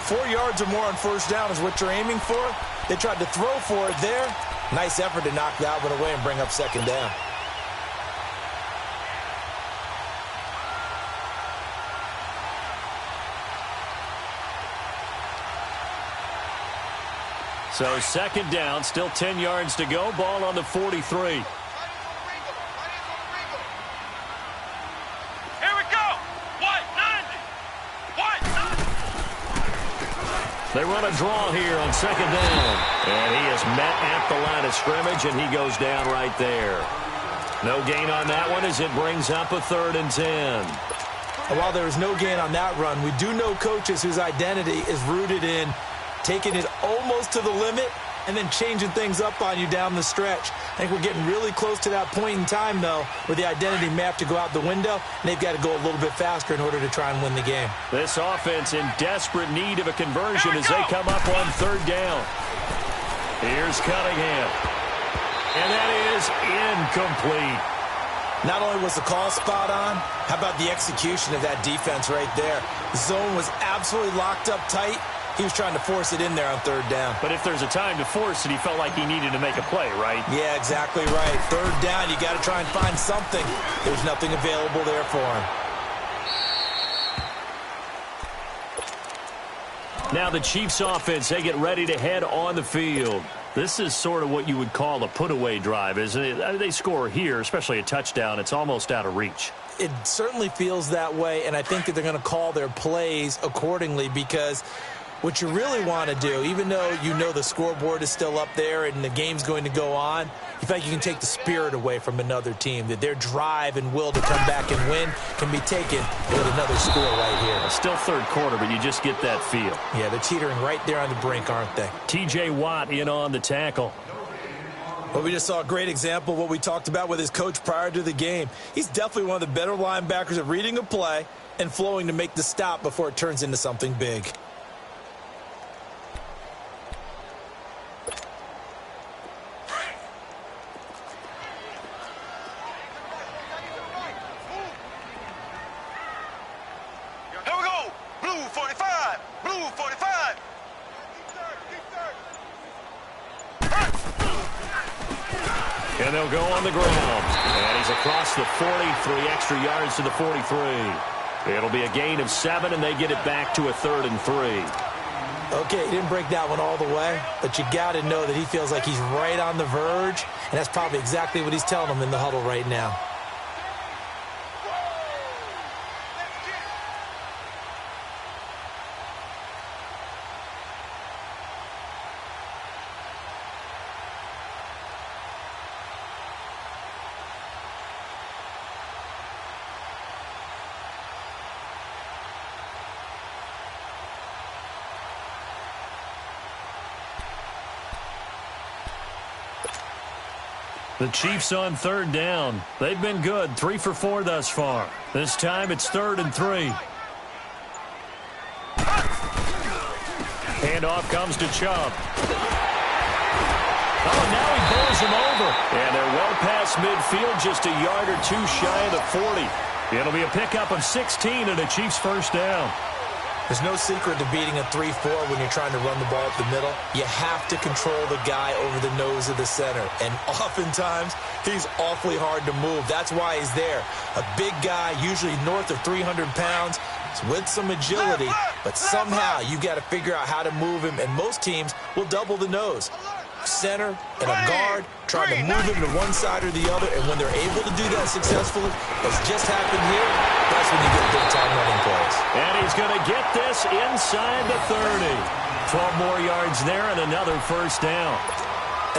4 yards or more on first down is what you're aiming for. They tried to throw for it there. Nice effort to knock that one away and bring up 2nd down. So 2nd down, still 10 yards to go. Ball on the 43. They run a draw here on 2nd down. And he is met at the line of scrimmage, and he goes down right there. No gain on that one as it brings up a 3rd and 10. And while there is no gain on that run, we do know coaches whose identity is rooted in taking it almost to the limit and then changing things up on you down the stretch. I think we're getting really close to that point in time, though, where the identity may have to go out the window, and they've got to go a little bit faster in order to try and win the game. This offense in desperate need of a conversion as they come up on 3rd down. Here's Cunningham. And that is incomplete. Not only was the call spot on, how about the execution of that defense right there? The zone was absolutely locked up tight. He was trying to force it in there on 3rd down. But if there's a time to force it, he felt like he needed to make a play, right? Yeah, exactly right. 3rd down, you got to try and find something. There's nothing available there for him. Now the Chiefs offense, they get ready to head on the field. This is sort of what you would call a put-away drive, isn't it? I mean, they score here, especially a touchdown. It's almost out of reach. It certainly feels that way, and I think that they're going to call their plays accordingly because what you really want to do, even though you know the scoreboard is still up there and the game's going to go on, you think you can take the spirit away from another team, that their drive and will to come back and win can be taken with another score right here. Still 3rd quarter, but you just get that feel. Yeah, they're teetering right there on the brink, aren't they? T.J. Watt in on the tackle. Well, we just saw a great example of what we talked about with his coach prior to the game. He's definitely one of the better linebackers at reading a play and flowing to make the stop before it turns into something big. And they'll go on the ground. And he's across the 40, 3 extra yards to the 43. It'll be a gain of 7, and they get it back to a 3rd and 3. Okay, he didn't break that one all the way, but you got to know that he feels like he's right on the verge, and that's probably exactly what he's telling them in the huddle right now. The Chiefs on third down. They've been good, 3 for 4 thus far. This time it's 3rd and 3. Handoff comes to Chubb. Oh, now he bowls him over. And they're well past midfield, just a yard or two shy of the 40. It'll be a pickup of 16 and a Chiefs first down. There's no secret to beating a 3-4 when you're trying to run the ball up the middle. You have to control the guy over the nose of the center. And oftentimes, he's awfully hard to move. That's why he's there. A big guy, usually north of 300 pounds, with some agility. But somehow, you got to figure out how to move him. And most teams will double the nose. Center and a guard trying to move him to one side or the other. And when they're able to do that successfully, as just happened here, that's when you get big-time running plays. And he's going to get this inside the 30. 12 more yards there and another first down.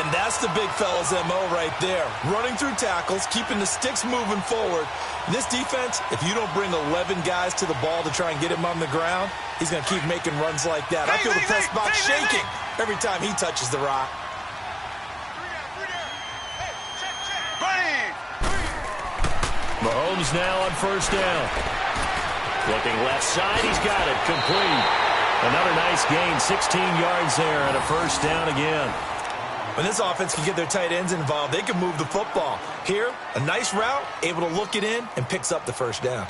And that's the big fella's MO right there. Running through tackles, keeping the sticks moving forward. And this defense, if you don't bring 11 guys to the ball to try and get him on the ground, he's going to keep making runs like that. I feel the press box shaking every time he touches the rock. Mahomes now on first down. Looking left side, he's got it, complete. Another nice gain, 16 yards there and a first down again. When this offense can get their tight ends involved, they can move the football. Here, a nice route, able to look it in, and picks up the first down.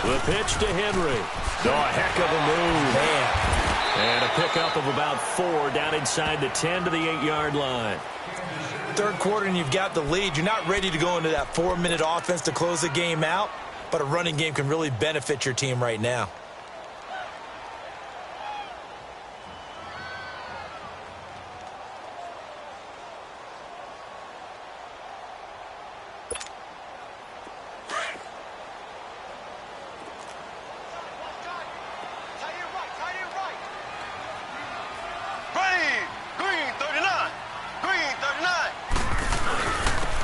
The pitch to Henry. Oh, a heck of a move. Man. And a pickup of about 4 down inside the 10 to the 8-yard line. Third quarter and you've got the lead. You're not ready to go into that 4-minute offense to close the game out, but a running game can really benefit your team right now.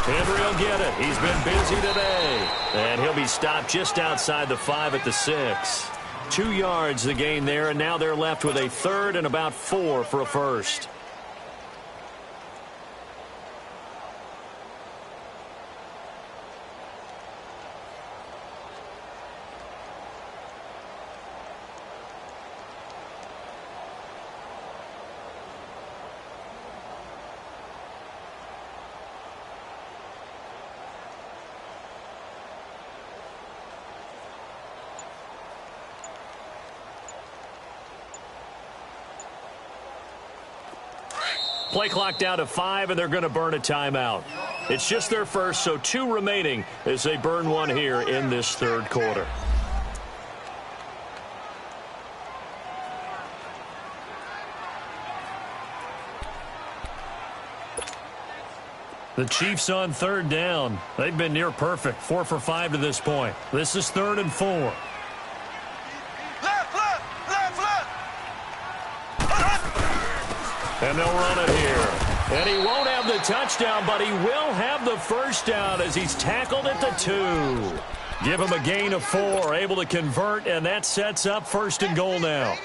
Henry will get it. He's been busy today. And he'll be stopped just outside the 5 at the 6. 2 yards the gain there, and now they're left with a 3rd and about 4 for a first. Play clock down to 5, and they're going to burn a timeout. It's just their first, so 2 remaining as they burn one here in this third quarter. The Chiefs on third down. They've been near perfect, 4 for 5 to this point. This is 3rd and 4. And they'll run it here. And he won't have the touchdown, but he will have the first down as he's tackled at the 2. Give him a gain of 4, able to convert, and that sets up 1st and goal now.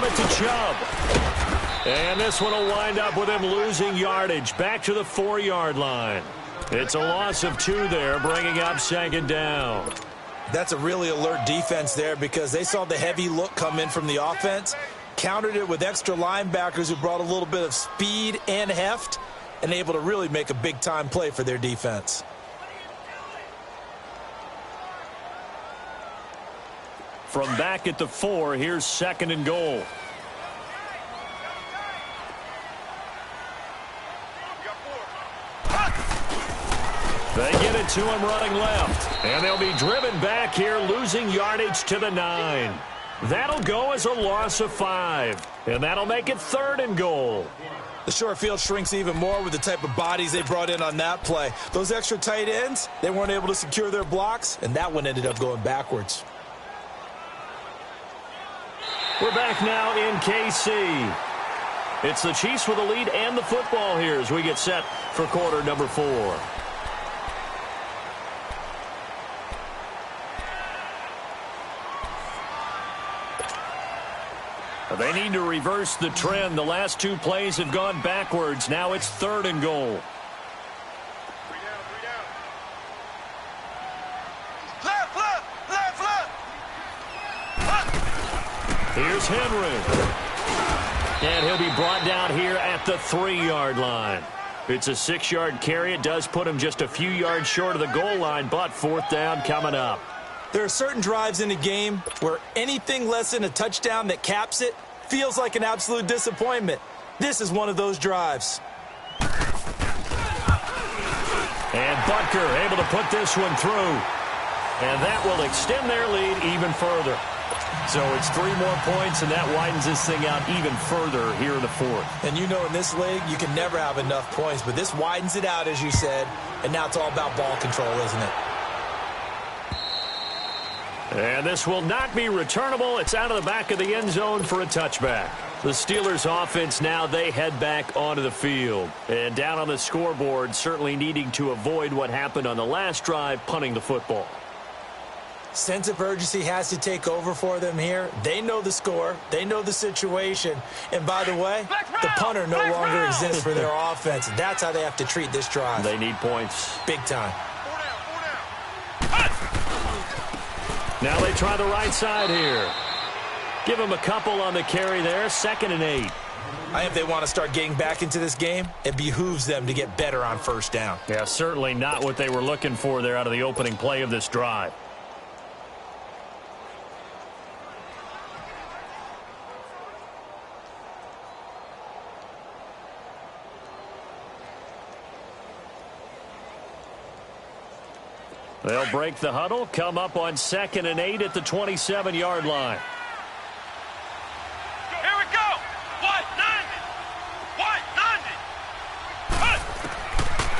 it to Chubb. And this one will wind up with him losing yardage back to the 4-yard line. It's a loss of 2 there, bringing up second down. That's a really alert defense there because they saw the heavy look come in from the offense, countered it with extra linebackers who brought a little bit of speed and heft, and able to really make a big-time play for their defense. From back at the 4, here's second and goal. They get it to him running left. And they'll be driven back here, losing yardage to the 9. That'll go as a loss of 5. And that'll make it third and goal. The short field shrinks even more with the type of bodies they brought in on that play. Those extra tight ends, they weren't able to secure their blocks, and that one ended up going backwards. We're back now in KC. It's the Chiefs with the lead and the football here as we get set for quarter number 4. They need to reverse the trend. The last 2 plays have gone backwards. Now it's third and goal. 3 down. Left. Here's Henry. And he'll be brought down here at the 3-yard line. It's a 6-yard carry. It does put him just a few yards short of the goal line, but fourth down coming up. There are certain drives in a game where anything less than a touchdown that caps it feels like an absolute disappointment. This is one of those drives. And Butker able to put this one through. And that will extend their lead even further. So it's 3 more points, and that widens this thing out even further here in the 4th. And you know in this league, you can never have enough points, but this widens it out, as you said, and now it's all about ball control, isn't it? And this will not be returnable. It's out of the back of the end zone for a touchback. The Steelers offense now, they head back onto the field. And down on the scoreboard, certainly needing to avoid what happened on the last drive, punting the football. Sense of urgency has to take over for them here. They know the score. They know the situation. And by the way, the punter no longer exists for their offense. That's how they have to treat this drive. They need points. Big time. 4 down. Now they try the right side here. Give them a couple on the carry there. 2nd and 8. I think if they want to start getting back into this game, it behooves them to get better on first down. Yeah, certainly not what they were looking for there out of the opening play of this drive. They'll break the huddle, come up on 2nd and 8 at the 27-yard line. Here we go. White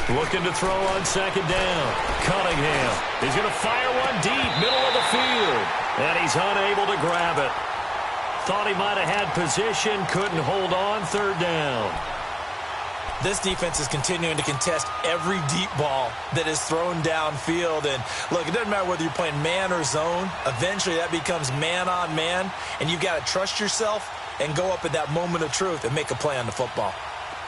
90. Looking to throw on 2nd down. Cunningham. He's going to fire one deep, middle of the field. And he's unable to grab it. Thought he might have had position, couldn't hold on, 3rd down. This defense is continuing to contest every deep ball that is thrown downfield. And, look, it doesn't matter whether you're playing man or zone. Eventually, that becomes man-on-man, and you've got to trust yourself and go up at that moment of truth and make a play on the football.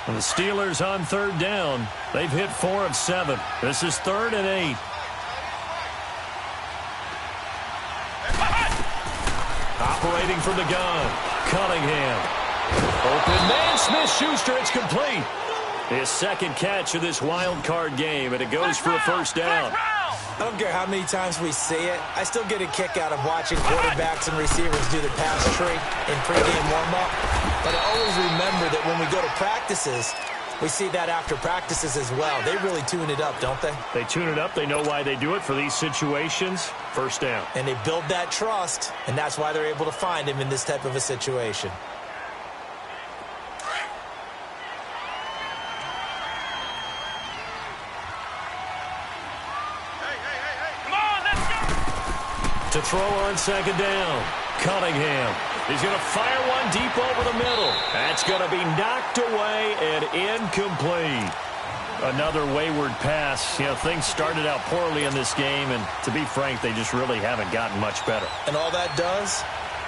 And the Steelers on 3rd down. They've hit 4 of 7. This is 3rd and 8. Operating from the gun. Cunningham. Open man, Smith-Schuster. It's complete. His 2nd catch of this wild card game, and it goes for a first down. I don't care how many times we see it. I still get a kick out of watching quarterbacks and receivers do the pass tree in pregame warm-up. But I always remember that when we go to practices, we see that after practices as well. They really tune it up, don't they? They tune it up. They know why they do it for these situations. First down. And they build that trust, and that's why they're able to find him in this type of a situation. To throw on 2nd down. Cunningham. He's going to fire one deep over the middle. That's going to be knocked away and incomplete. Another wayward pass. You know, things started out poorly in this game, and to be frank, they just really haven't gotten much better. And all that does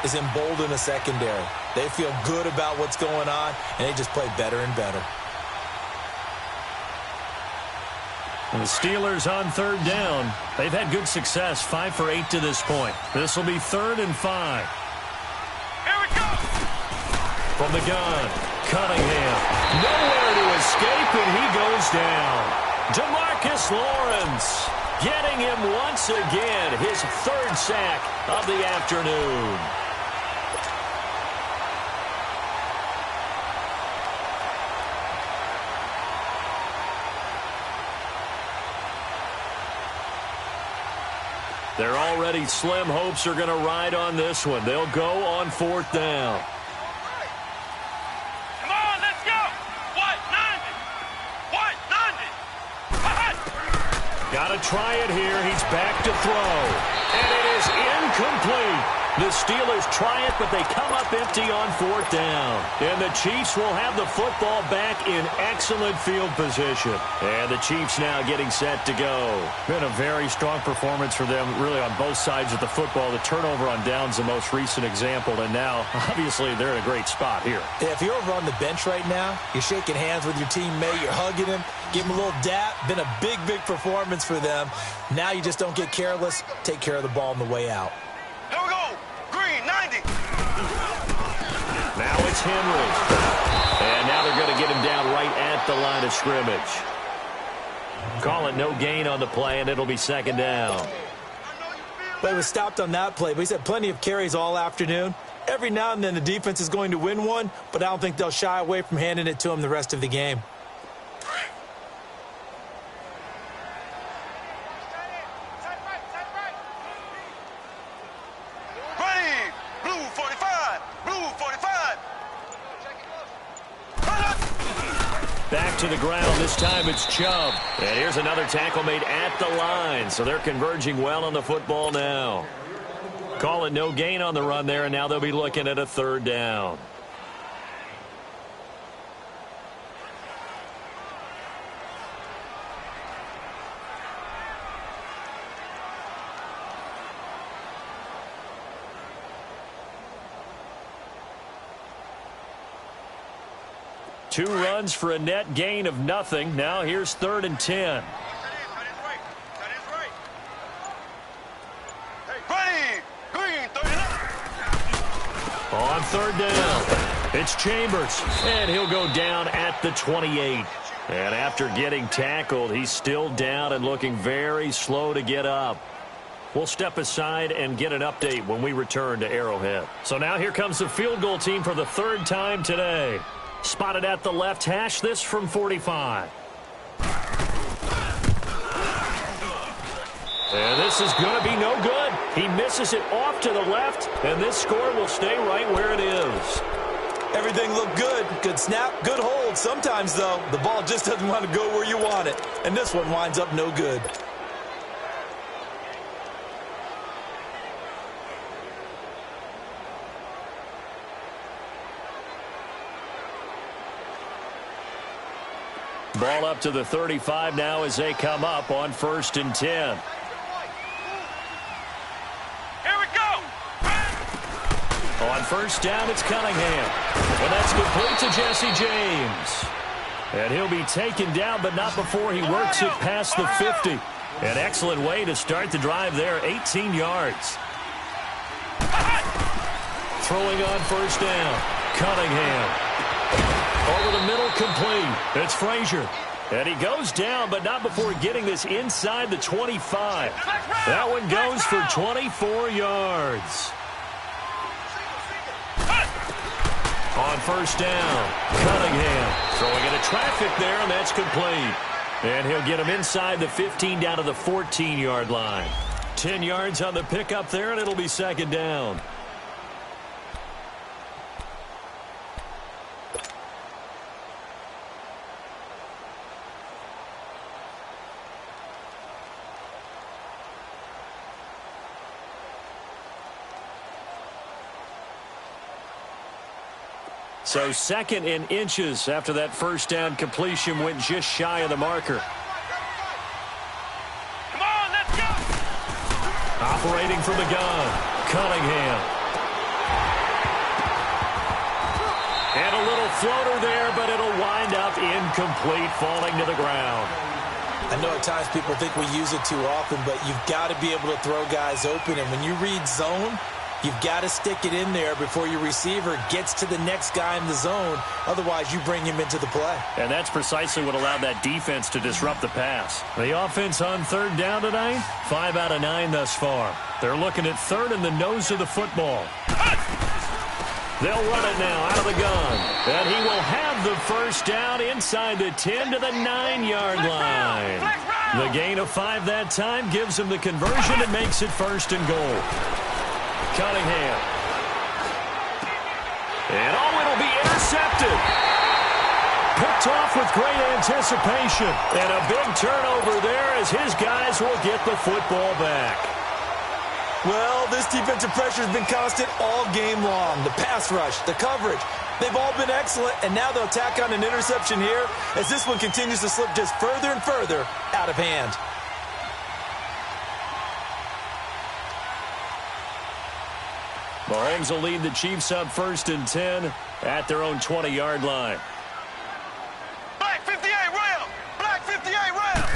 is embolden a secondary. They feel good about what's going on, and they just play better and better. And the Steelers on third down. They've had good success, 5 for 8 to this point. This will be 3rd and 5. Here we go. From the gun, Cunningham. Nowhere to escape, and he goes down. DeMarcus Lawrence getting him once again, his 3rd sack of the afternoon. Their already slim hopes are going to ride on this one. They'll go on 4th down. Come on, let's go. White 90. White 90. Got to try it here. He's back to throw. And it is incomplete. The Steelers try it, but they come up empty on 4th down. And the Chiefs will have the football back in excellent field position. And the Chiefs now getting set to go. Been a very strong performance for them, really, on both sides of the football. The turnover on downs, the most recent example. And now, obviously, they're in a great spot here. Yeah, if you're over on the bench right now, you're shaking hands with your teammate, you're hugging him, give him a little dap. Been a big, big performance for them. Now you just don't get careless. Take care of the ball on the way out. Here we go. Green 90. Now it's Henry. And now they're going to get him down right at the line of scrimmage. Call it no gain on the play, and it'll be 2nd down. They was stopped on that play, but he's had plenty of carries all afternoon. Every now and then the defense is going to win one, but I don't think they'll shy away from handing it to him the rest of the game. Ready. Blue 45. Blue 45. Back to the ground. This time it's Chubb. And here's another tackle made at the line. So they're converging well on the football now. Call it no gain on the run there, and now they'll be looking at a 3rd down. Two runs for a net gain of nothing. Now here's 3rd and 10. Ready. Green 39. On 3rd down, it's Chambers, and he'll go down at the 28. And after getting tackled, he's still down and looking very slow to get up. We'll step aside and get an update when we return to Arrowhead. So now here comes the field goal team for the 3rd time today. Spotted at the left hash, this from 45. And this is going to be no good. He misses it off to the left, and this score will stay right where it is. Everything looked good. Good snap, good hold. Sometimes, though, the ball just doesn't want to go where you want it. And this one winds up no good. Ball up to the 35 now as they come up on 1st and 10. Here we go. On 1st down, it's Cunningham. And that's complete to Jesse James. And he'll be taken down, but not before he works it past the 50. An excellent way to start the drive there, 18 yards. Throwing on 1st down, Cunningham. Over the middle, complete. It's Frazier. And he goes down, but not before getting this inside the 25. That one goes for 24 yards. On 1st down, Cunningham throwing into traffic there, and that's complete. And he'll get him inside the 15 down to the 14-yard line. 10 yards on the pickup there, and it'll be 2nd down. So 2nd in inches after that 1st down completion went just shy of the marker. Come on, let's go. Operating from the gun, Cunningham. floater there, but it'll wind up incomplete, falling to the ground. I know at times people think we use it too often, but you've got to be able to throw guys open. And when you read zone, you've got to stick it in there before your receiver gets to the next guy in the zone. Otherwise, you bring him into the play. And that's precisely what allowed that defense to disrupt the pass. The offense on third down tonight, 5 out of 9 thus far. They're looking at third in the nose of the football. They'll run it now out of the gun. And he will have the first down inside the 10 to the 9-yard line. The gain of 5 that time gives him the conversion and makes it first and goal. Cunningham. And it'll be intercepted. Picked off with great anticipation. And a big turnover there as his guys will get the football back. Well, this defensive pressure has been constant all game long. The pass rush, the coverage, they've all been excellent, and now they'll tack on an interception here as this one continues to slip just further and further out of hand. Mahomes will lead the Chiefs up 1st and 10 at their own 20-yard line. Black 58, Ram! Black 58, Ram!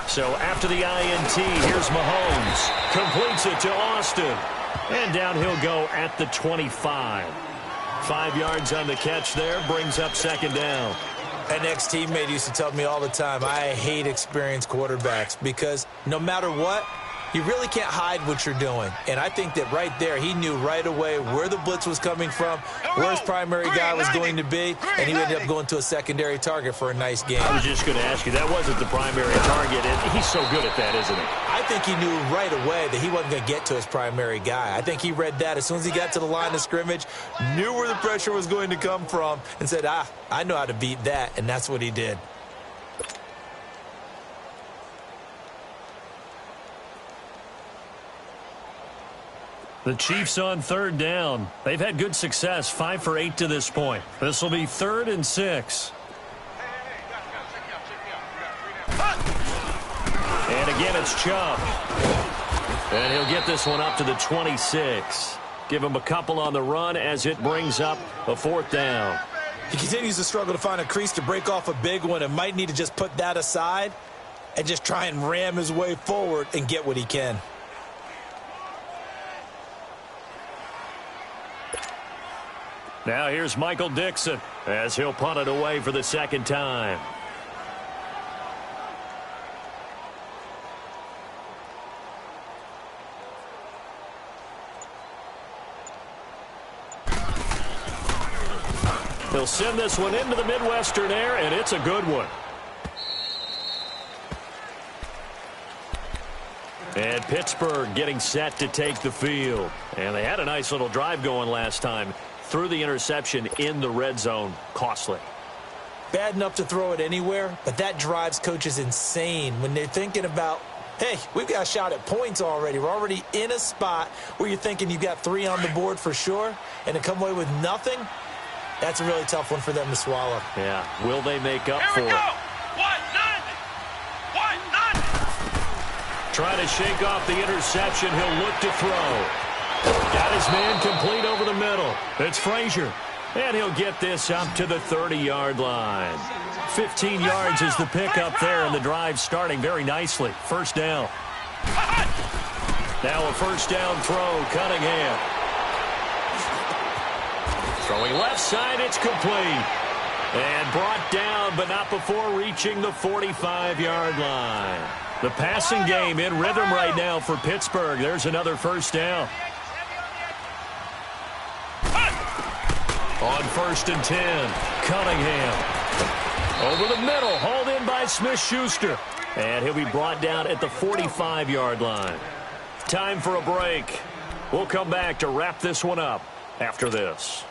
So after the INT, here's Mahomes. Completes it to Austin. And down he'll go at the 25. 5 yards on the catch there. Brings up 2nd down. An ex-teammate used to tell me all the time, I hate experienced quarterbacks because no matter what, you really can't hide what you're doing. And I think that right there, he knew right away where the blitz was coming from, where his primary guy was going to be, and he ended up going to a secondary target for a nice game. I was just going to ask you, that wasn't the primary target, and he's so good at that, isn't he? I think he knew right away that he wasn't going to get to his primary guy. I think he read that as soon as he got to the line of scrimmage, knew where the pressure was going to come from, and said, I know how to beat that, and that's what he did. The Chiefs on 3rd down. They've had good success, 5 for 8 to this point. This will be 3rd and 6. And again, it's Chubb. And he'll get this one up to the 26. Give him a couple on the run as it brings up a 4th down. He continues to struggle to find a crease to break off a big one and might need to just put that aside and just try and ram his way forward and get what he can. Now here's Michael Dixon as he'll punt it away for the 2nd time. He'll send this one into the Midwestern air, and it's a good one. And Pittsburgh getting set to take the field. And they had a nice little drive going last time. Threw the interception in the red zone. Costly. Bad enough to throw it anywhere, but that drives coaches insane when they're thinking about, hey, we've got a shot at points already. We're already in a spot where you're thinking you've got 3 on the board for sure, and to come away with nothing, that's a really tough one for them to swallow. Yeah. Will they make up for it? 190! Trying to shake off the interception. He'll look to throw. Got his man complete over the middle. It's Frazier. And he'll get this up to the 30-yard line. 15 yards is the pickup there, and the drive starting very nicely. 1st down. Now a 1st down throw. Cunningham. Throwing left side, it's complete. And brought down, but not before reaching the 45-yard line. The passing game in rhythm right now for Pittsburgh. There's another 1st down. On 1st and 10, Cunningham. Over the middle, hauled in by Smith-Schuster. And he'll be brought down at the 45-yard line. Time for a break. We'll come back to wrap this one up after this.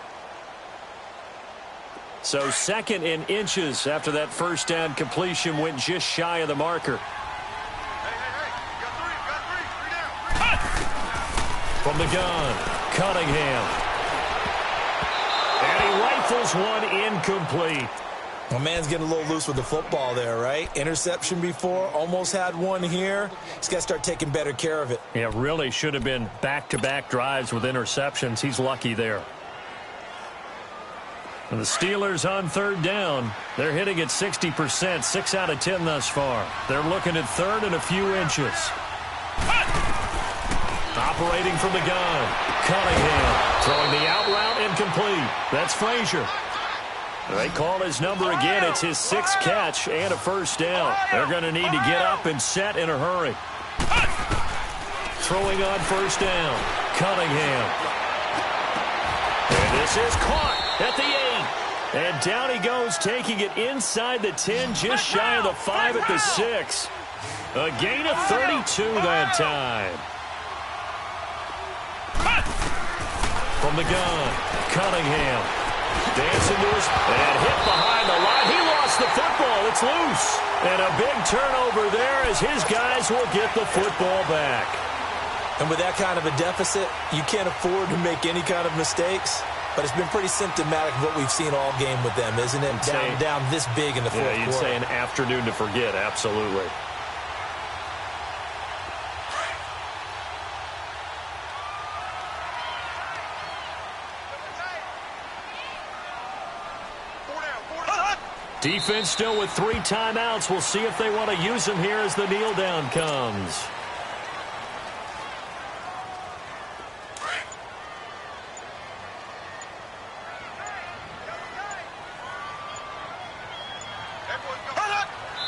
So 2nd in inches after that 1st down completion went just shy of the marker. From the gun, Cunningham. And he rifles one incomplete. My man's getting a little loose with the football there, right? Interception before, almost had one here. He's got to start taking better care of it. Yeah, really should have been back-to-back drives with interceptions. He's lucky there. And the Steelers on third down. They're hitting at 60%, 6 out of 10 thus far. They're looking at third and a few inches. Operating from the gun. Cunningham throwing the out route incomplete. That's Frazier. They call his number again. It's his 6th catch and a first down. They're going to need to get up and set in a hurry. Throwing on first down. Cunningham. And this is caught at the 8. And down he goes, taking it inside the 10, just shy of the 5 at the 6. A gain of 32 that time. From the gun, Cunningham. Dancing to his, and hit behind the line. He lost the football. It's loose. And a big turnover there as his guys will get the football back. And with that kind of a deficit, you can't afford to make any kind of mistakes. But it's been pretty symptomatic of what we've seen all game with them, isn't it? Down this big in the fourth quarter. You'd say an afternoon to forget, absolutely. Defense still with 3 timeouts. We'll see if they want to use them here as the kneel down comes.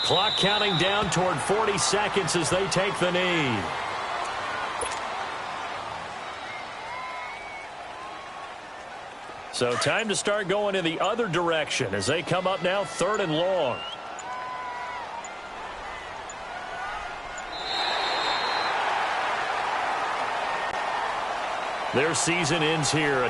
Clock counting down toward 40 seconds as they take the knee. So time to start going in the other direction as they come up now 3rd and long. Their season ends here.